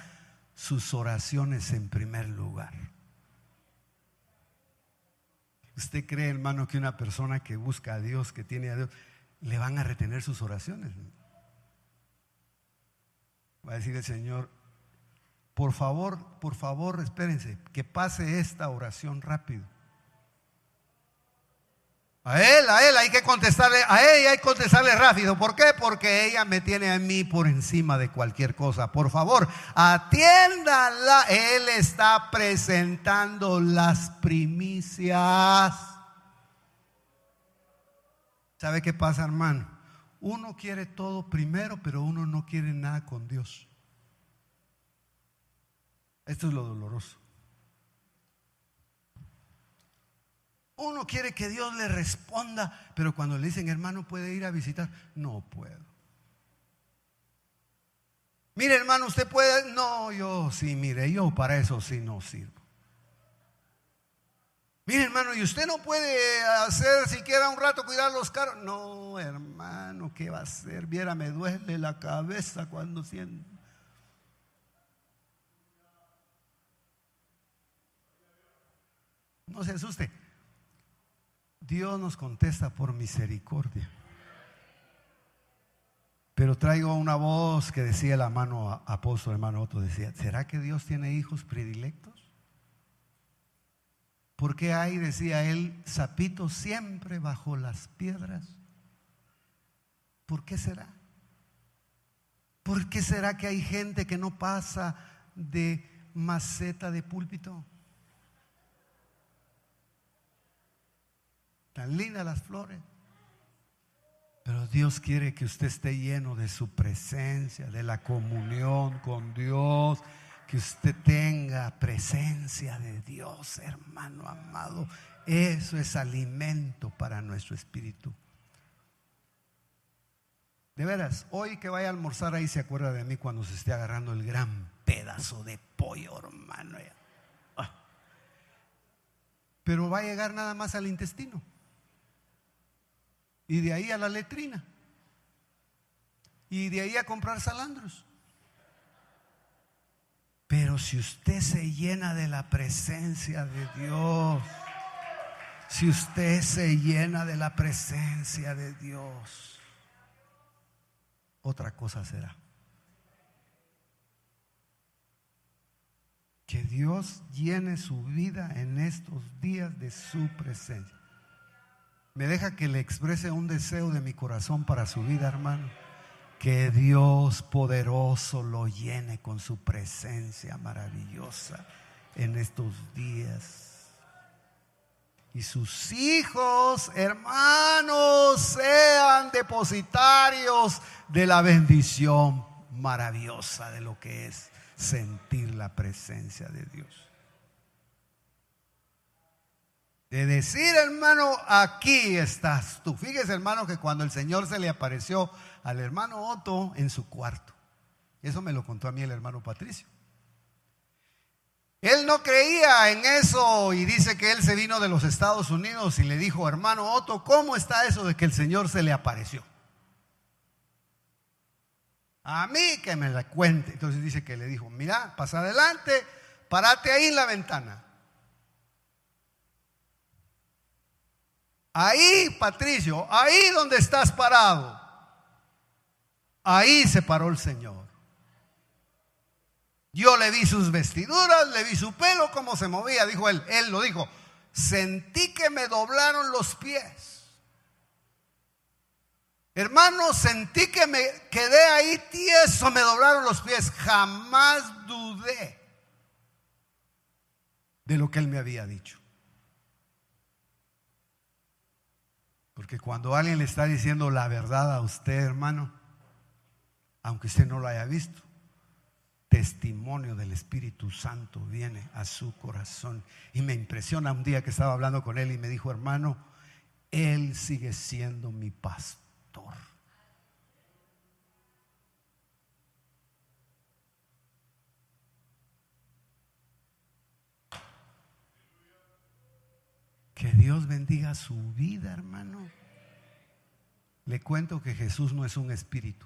Speaker 1: sus oraciones en primer lugar. ¿Usted cree, hermano, que una persona que busca a Dios, que tiene a Dios, le van a retener sus oraciones? Va a decir el Señor: por favor, espérense, que pase esta oración rápido. A él hay que contestarle, a ella hay que contestarle rápido. ¿Por qué? Porque ella me tiene a mí por encima de cualquier cosa. Por favor, atiéndala. Él está presentando las primicias. ¿Sabe qué pasa, hermano? Uno quiere todo primero, pero uno no quiere nada con Dios. Esto es lo doloroso. Uno quiere que Dios le responda, pero cuando le dicen: hermano, ¿puede ir a visitar? No puedo. Mire, hermano, ¿usted puede? No, yo sí, mire, yo para eso sí no sirvo. Mire, hermano, ¿y usted no puede hacer siquiera un rato cuidar los carros? No, hermano, ¿qué va a hacer? Viera, me duele la cabeza cuando siento. No se asuste. Dios nos contesta por misericordia. Pero traigo una voz que decía el hermano apóstol, hermano Otto, decía: ¿será que Dios tiene hijos predilectos? ¿Por qué hay, decía él, sapitos siempre bajo las piedras? ¿Por qué será? ¿Por qué será que hay gente que no pasa de maceta de púlpito? Tan lindas las flores, pero Dios quiere que usted esté lleno de su presencia, de la comunión con Dios, que usted tenga presencia de Dios, hermano amado. Eso es alimento para nuestro espíritu. De veras, hoy que vaya a almorzar ahí, se acuerda de mí cuando se esté agarrando el gran pedazo de pollo, hermano. Pero va a llegar nada más al intestino, y de ahí a la letrina, y de ahí a comprar salandros. Pero si usted se llena de la presencia de Dios, si usted se llena de la presencia de Dios, otra cosa será. Que Dios llene su vida en estos días de su presencia. Me deja que le exprese un deseo de mi corazón para su vida, hermano. Que Dios poderoso lo llene con su presencia maravillosa en estos días. Y sus hijos, hermanos, sean depositarios de la bendición maravillosa de lo que es sentir la presencia de Dios. De decir, hermano, aquí estás tú. Fíjese, hermano, que cuando el Señor se le apareció al hermano Otto en su cuarto, eso me lo contó a mí el hermano Patricio. Él no creía en eso y dice que él se vino de los Estados Unidos y le dijo: hermano Otto, ¿cómo está eso de que el Señor se le apareció? A mí que me la cuente. Entonces dice que le dijo: mira, pasa adelante, párate ahí en la ventana. Ahí, Patricio, ahí donde estás parado, ahí se paró el Señor. Yo le vi sus vestiduras, le vi su pelo, cómo se movía. Dijo él lo dijo: sentí que me doblaron los pies. Hermano, sentí que me quedé ahí tieso, me doblaron los pies. Jamás dudé de lo que él me había dicho. Porque cuando alguien le está diciendo la verdad a usted, hermano, aunque usted no lo haya visto, testimonio del Espíritu Santo viene a su corazón. Y me impresiona un día que estaba hablando con él y me dijo: hermano, él sigue siendo mi pastor. Que Dios bendiga su vida, hermano. Le cuento que Jesús no es un espíritu.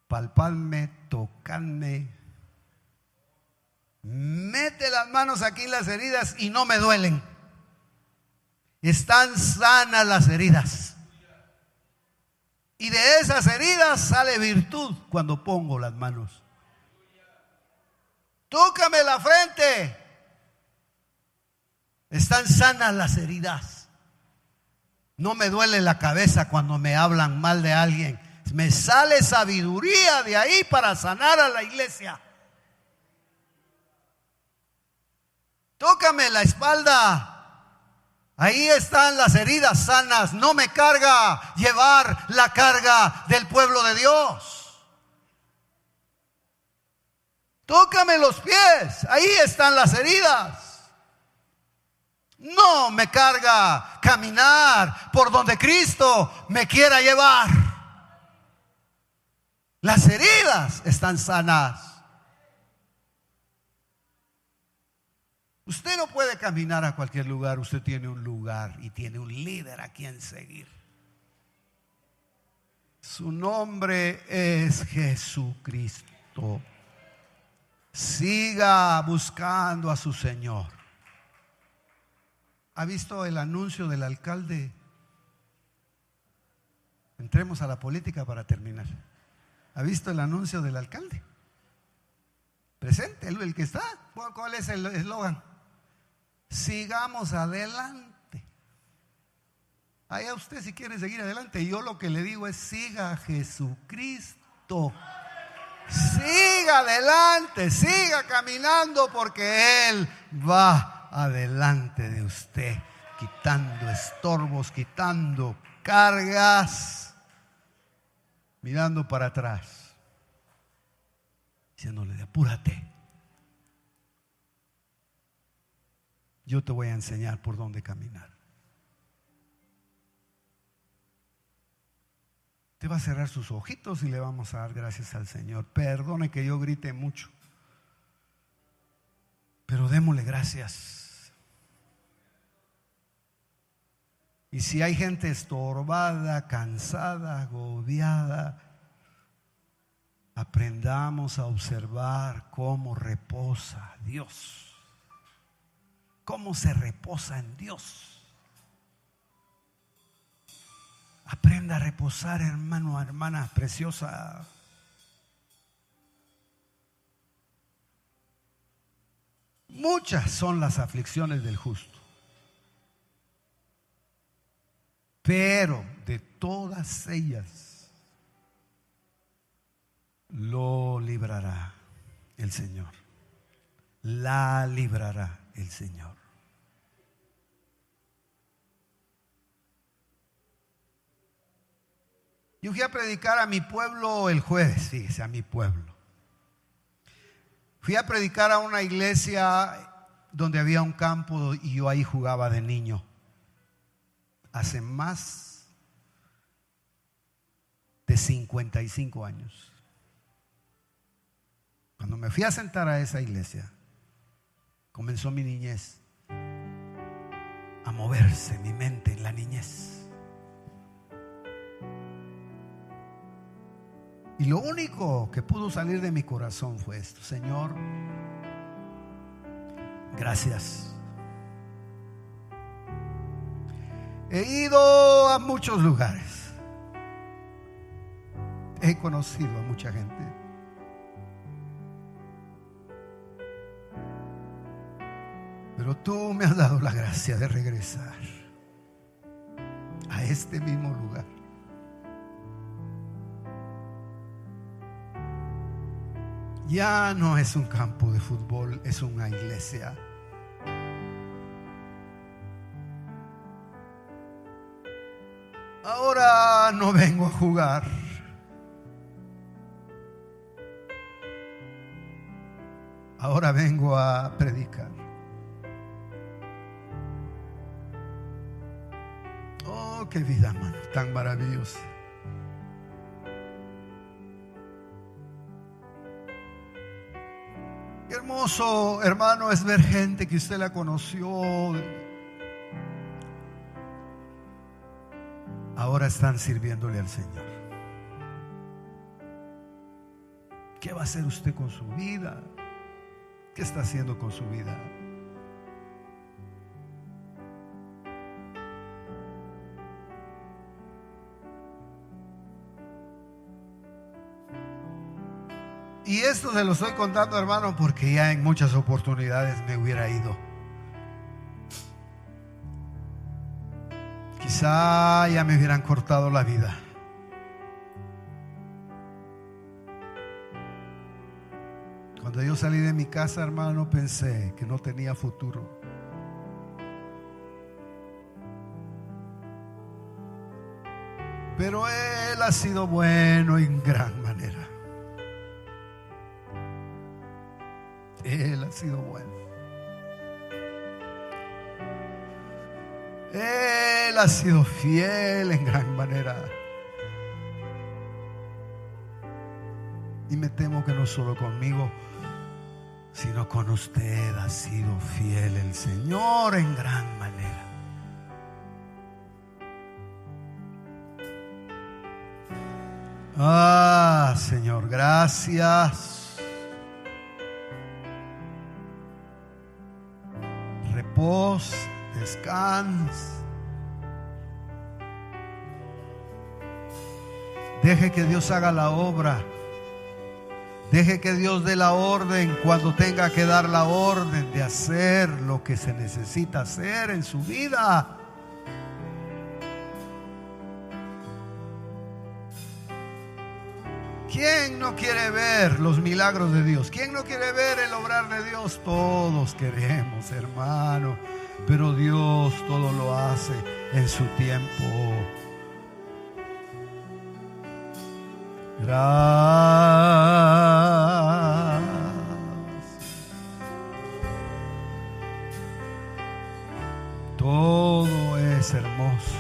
Speaker 1: Palpadme, tocadme, mete las manos aquí en las heridas y no me duelen. Están sanas las heridas. Y de esas heridas sale virtud cuando pongo las manos. Tócame la frente. Están sanas las heridas. No me duele la cabeza cuando me hablan mal de alguien. Me sale sabiduría de ahí para sanar a la iglesia. Tócame la espalda. Ahí están las heridas sanas. No me carga llevar la carga del pueblo de Dios. Tócame los pies. Ahí están las heridas. No me carga caminar por donde Cristo me quiera llevar. Las heridas están sanas. Usted no puede caminar a cualquier lugar. Usted tiene un lugar y tiene un líder a quien seguir. Su nombre es Jesucristo. Siga buscando a su Señor. ¿Ha visto el anuncio del alcalde? Entremos a la política para terminar. ¿Ha visto el anuncio del alcalde? Presente, el que está. ¿Cuál es el eslogan? Sigamos adelante. Allá usted si quiere seguir adelante. Yo lo que le digo es: siga a Jesucristo. Siga adelante, siga caminando, porque Él va adelante de usted, quitando estorbos, quitando cargas, mirando para atrás, diciéndole: apúrate, yo te voy a enseñar por dónde caminar. Te va a cerrar sus ojitos y le vamos a dar gracias al Señor. Perdone que yo grite mucho, pero démosle gracias. Y si hay gente estorbada, cansada, agobiada, aprendamos a observar cómo reposa Dios, cómo se reposa en Dios. Aprenda a reposar, hermano, hermana preciosa. Muchas son las aflicciones del justo, pero de todas ellas lo librará el Señor. La librará el Señor. Yo fui a predicar a mi pueblo el jueves, fíjese, a mi pueblo. Fui a predicar a una iglesia donde había un campo y yo ahí jugaba de niño. Hace más de 55 años. Cuando me fui a sentar a esa iglesia, comenzó mi niñez a moverse, mi mente en la niñez. Y lo único que pudo salir de mi corazón fue esto: Señor, gracias. He ido a muchos lugares. He conocido a mucha gente. Pero tú me has dado la gracia de regresar a este mismo lugar. Ya no es un campo de fútbol, es una iglesia. Ahora no vengo a jugar. Ahora vengo a predicar. Oh, qué vida, hermano, tan maravillosa. Qué hermoso, hermano, es ver gente que usted la conoció. Ahora están sirviéndole al Señor. ¿Qué va a hacer usted con su vida? ¿Qué está haciendo con su vida? Y esto se lo estoy contando, hermano, porque ya en muchas oportunidades me hubiera ido. Quizá ya me hubieran cortado la vida. Cuando yo salí de mi casa, hermano, pensé que no tenía futuro. Pero Él ha sido bueno en gran manera. Él ha sido bueno. Él ha sido fiel en gran manera. Y me temo que no solo conmigo, sino con usted ha sido fiel el Señor en gran manera. Ah, Señor, gracias. Repos, descansa. Deje que Dios haga la obra. Deje que Dios dé la orden cuando tenga que dar la orden de hacer lo que se necesita hacer en su vida. ¿Quién no quiere ver los milagros de Dios? ¿Quién no quiere ver el obrar de Dios? Todos queremos, hermano, pero Dios todo lo hace en su tiempo. Gracias. Todo es hermoso.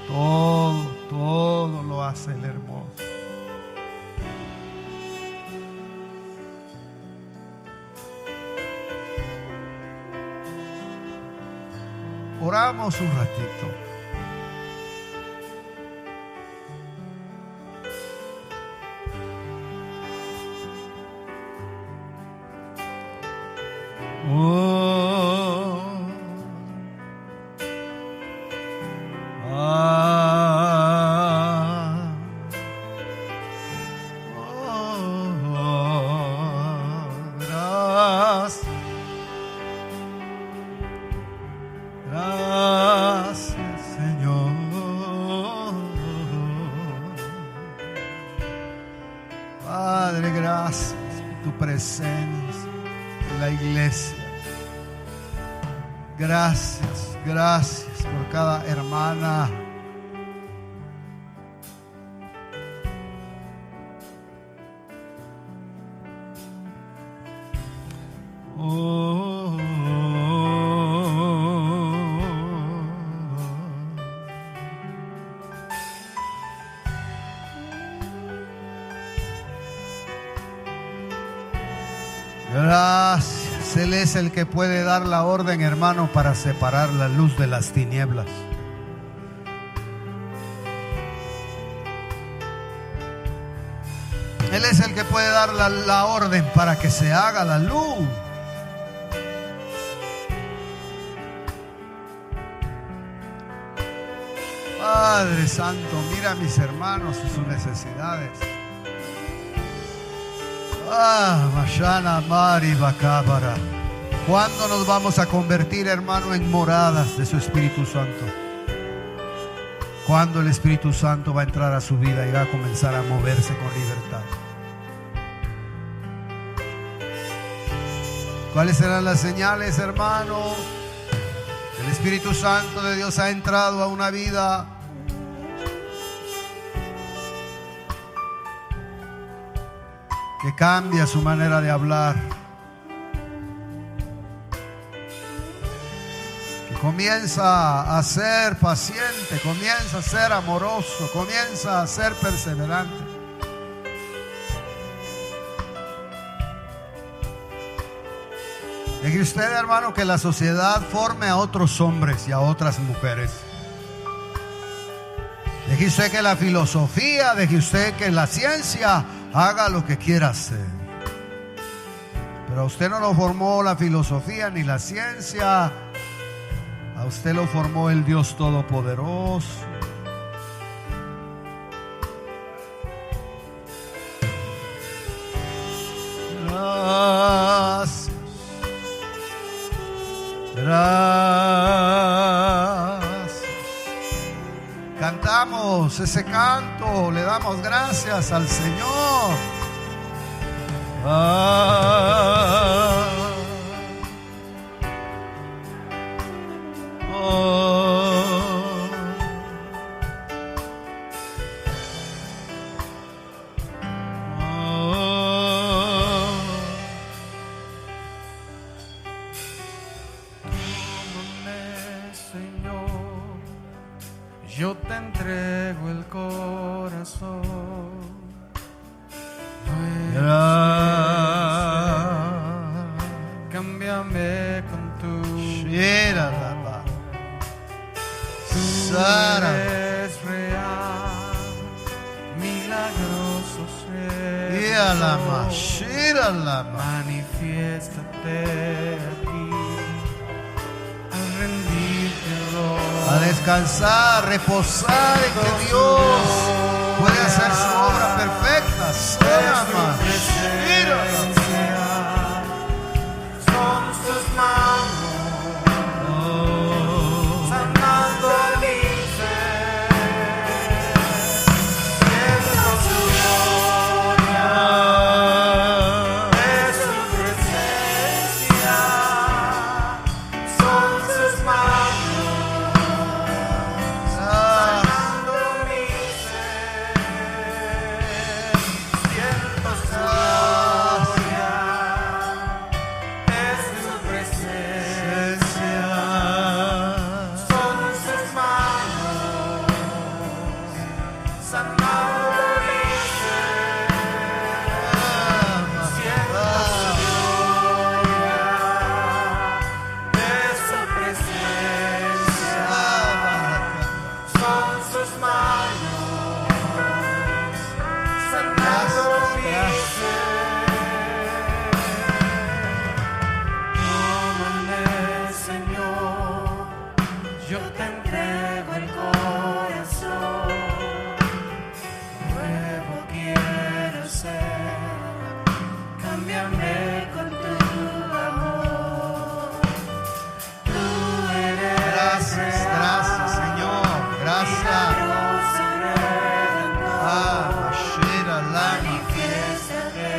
Speaker 1: Todo lo hace el hermoso. Oramos un ratito. Gracias, Señor. Padre, gracias por tu presencia en la iglesia. Gracias por cada hermana. Gracias. Él es el que puede dar la orden, hermano, para separar la luz de las tinieblas. Él es el que puede dar la orden para que se haga la luz. Padre Santo, mira a mis hermanos y sus necesidades. Mashana Mari Bakabara. ¿Cuándo nos vamos a convertir, hermano, en moradas de su Espíritu Santo? ¿Cuándo el Espíritu Santo va a entrar a su vida y va a comenzar a moverse con libertad? ¿Cuáles serán las señales, hermano? El Espíritu Santo de Dios ha entrado a una vida. Que cambia su manera de hablar. Que comienza a ser paciente, comienza a ser amoroso, comienza a ser perseverante. Deje usted, hermano, que la sociedad forme a otros hombres y a otras mujeres. Deje usted que la filosofía, deje usted que la ciencia haga lo que quiera hacer. Pero a usted no lo formó la filosofía ni la ciencia. A usted lo formó el Dios Todopoderoso. Gracias. Gracias. Cantamos ese canto, le damos gracias al Señor.
Speaker 2: Yo te entrego el corazón. Cámbiame con tu
Speaker 1: Shiralama.
Speaker 2: Tú
Speaker 1: Sara.
Speaker 2: eres real, milagroso ser.
Speaker 1: Shiralama. Shiralama.
Speaker 2: Manifiéstate aquí al rendirte,
Speaker 1: A descansar, reposar en que Dios puede hacer su obra perfecta. Shiralama. Shiralama.
Speaker 2: Son sus manos sanando mi ser, siento su gloria, es su presencia. Son sus manos sanando mi ser, siento su gloria. Es su presencia, son sus manos sanando mi ser, siento su gloria, es su presencia, son sus manos sanando mi ser. Tómame, Señor, yo te entrego el corazón. Nuevo quiero ser, cámbiame con tu amor. Tú eres
Speaker 1: Gracias, gracias, Señor. Gracias.
Speaker 2: milagroso Redentor.
Speaker 1: Shiralama.
Speaker 2: Manifiéstate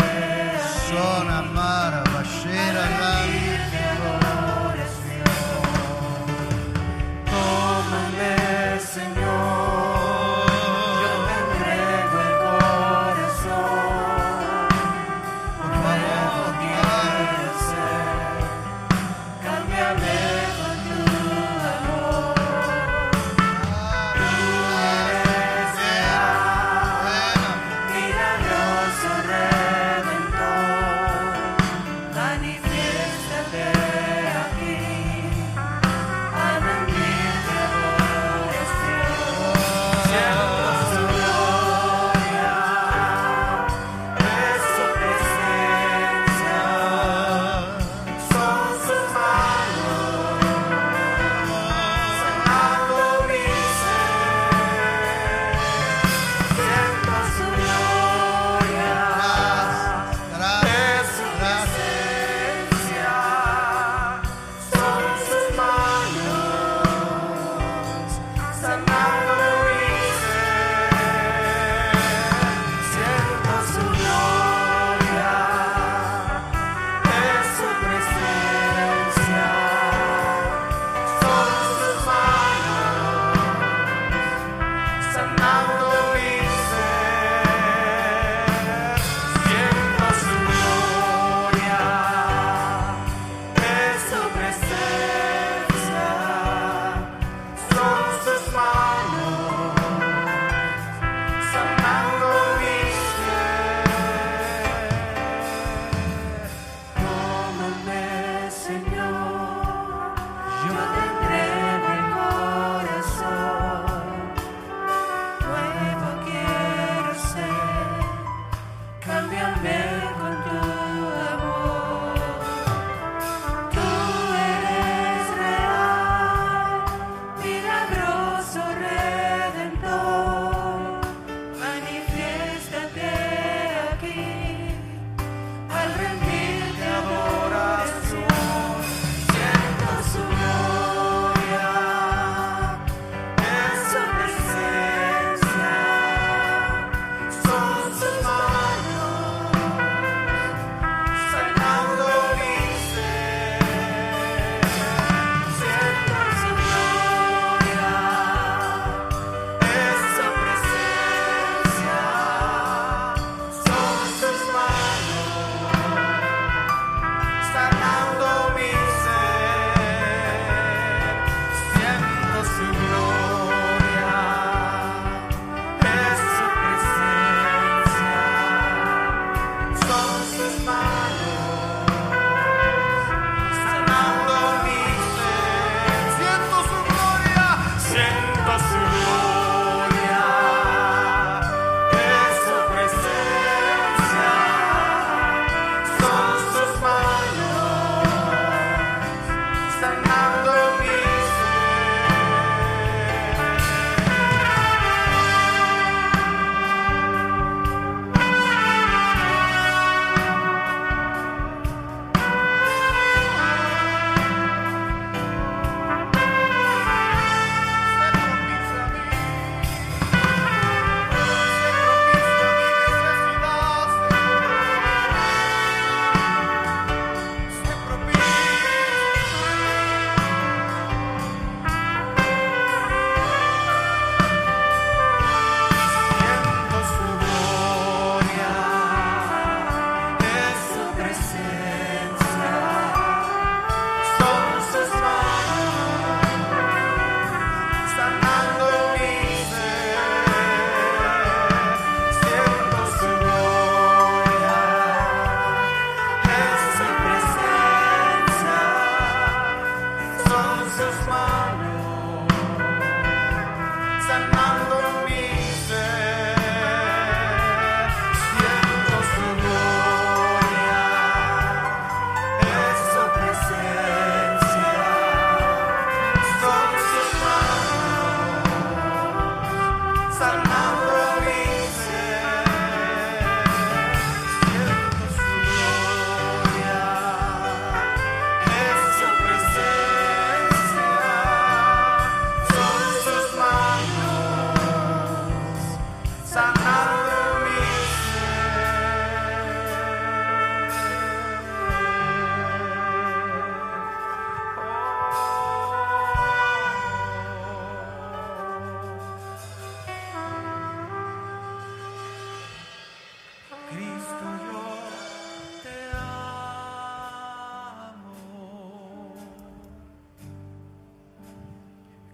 Speaker 1: Sonamara. Shiralama.
Speaker 2: en mi oración. Toma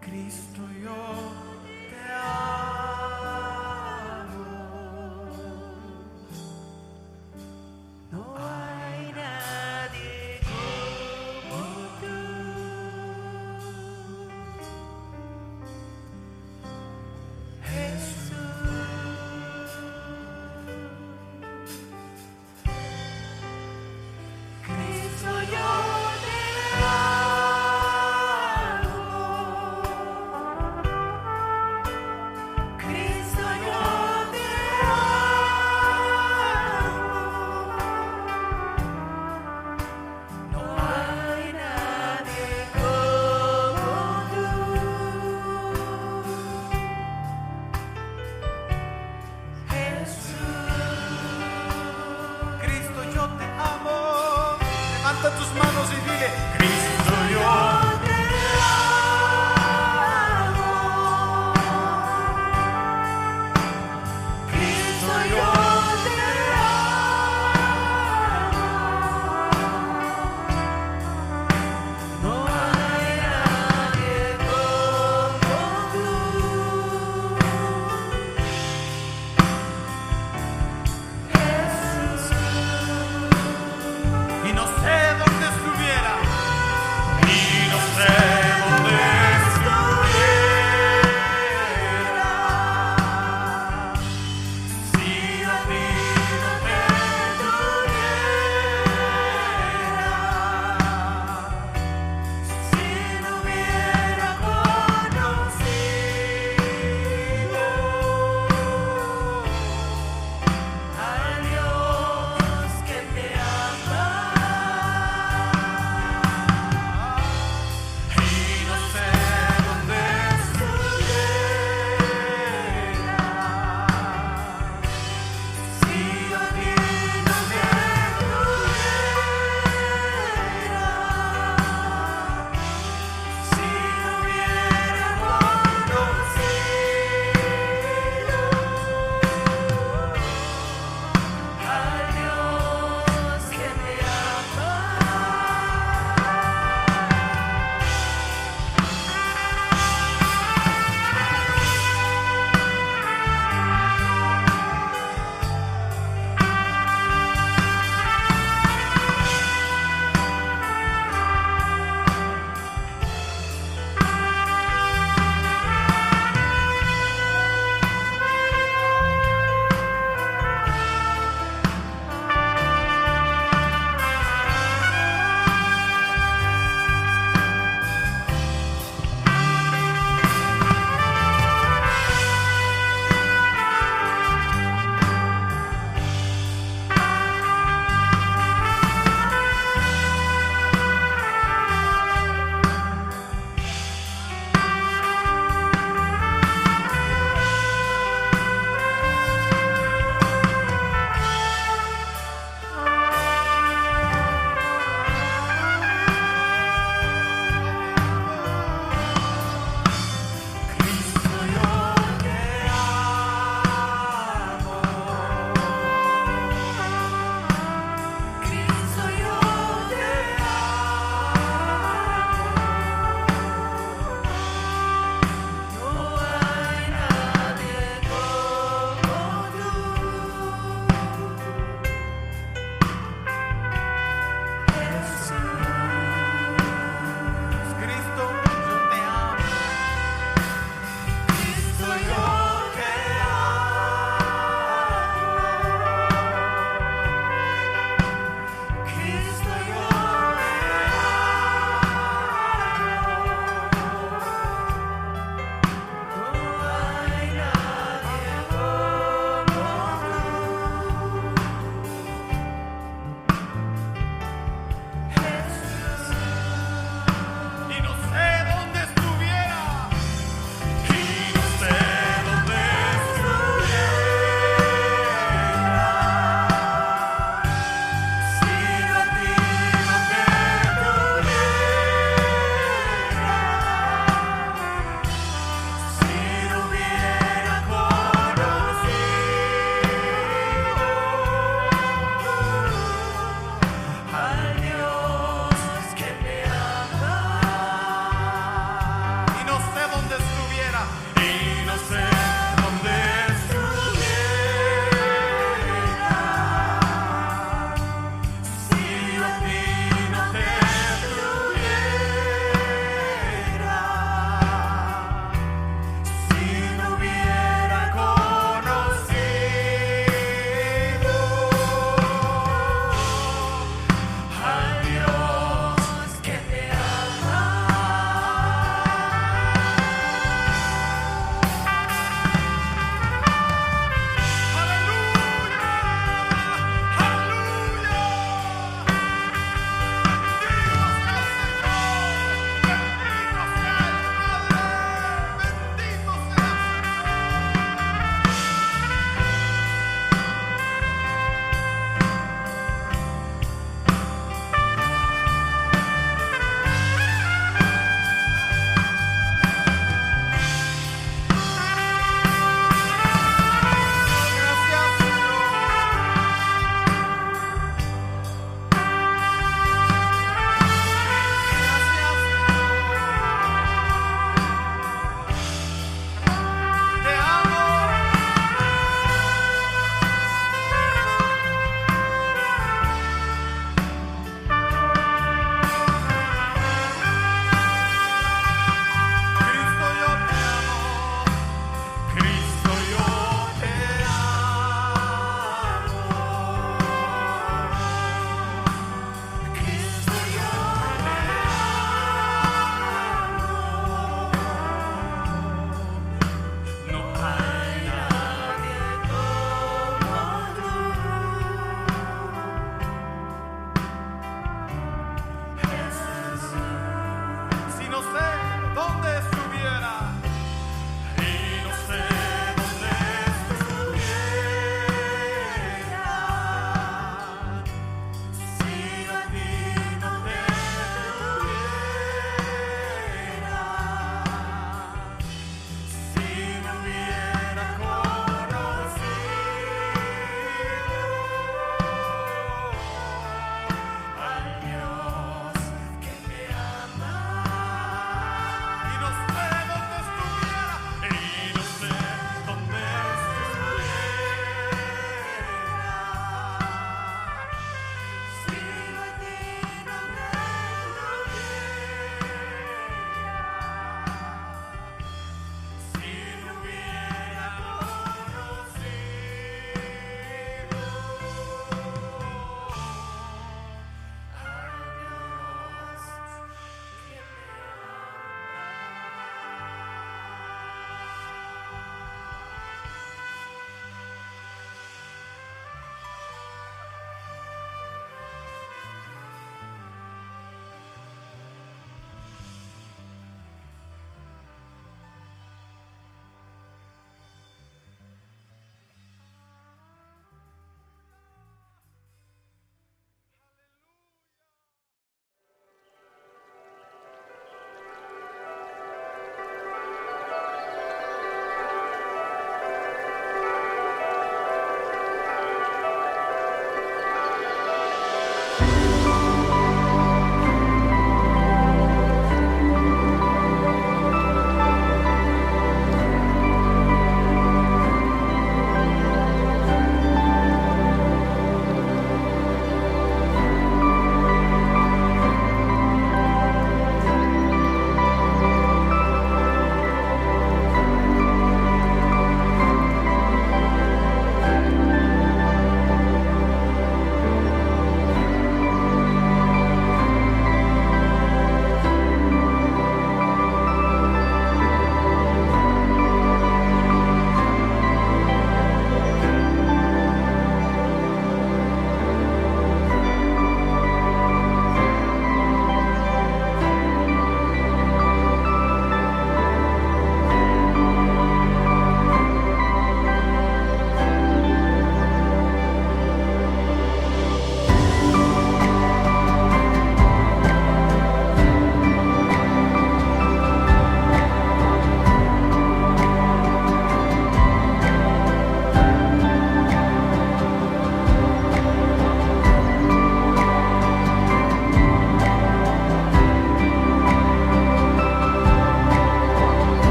Speaker 2: Cristo, yo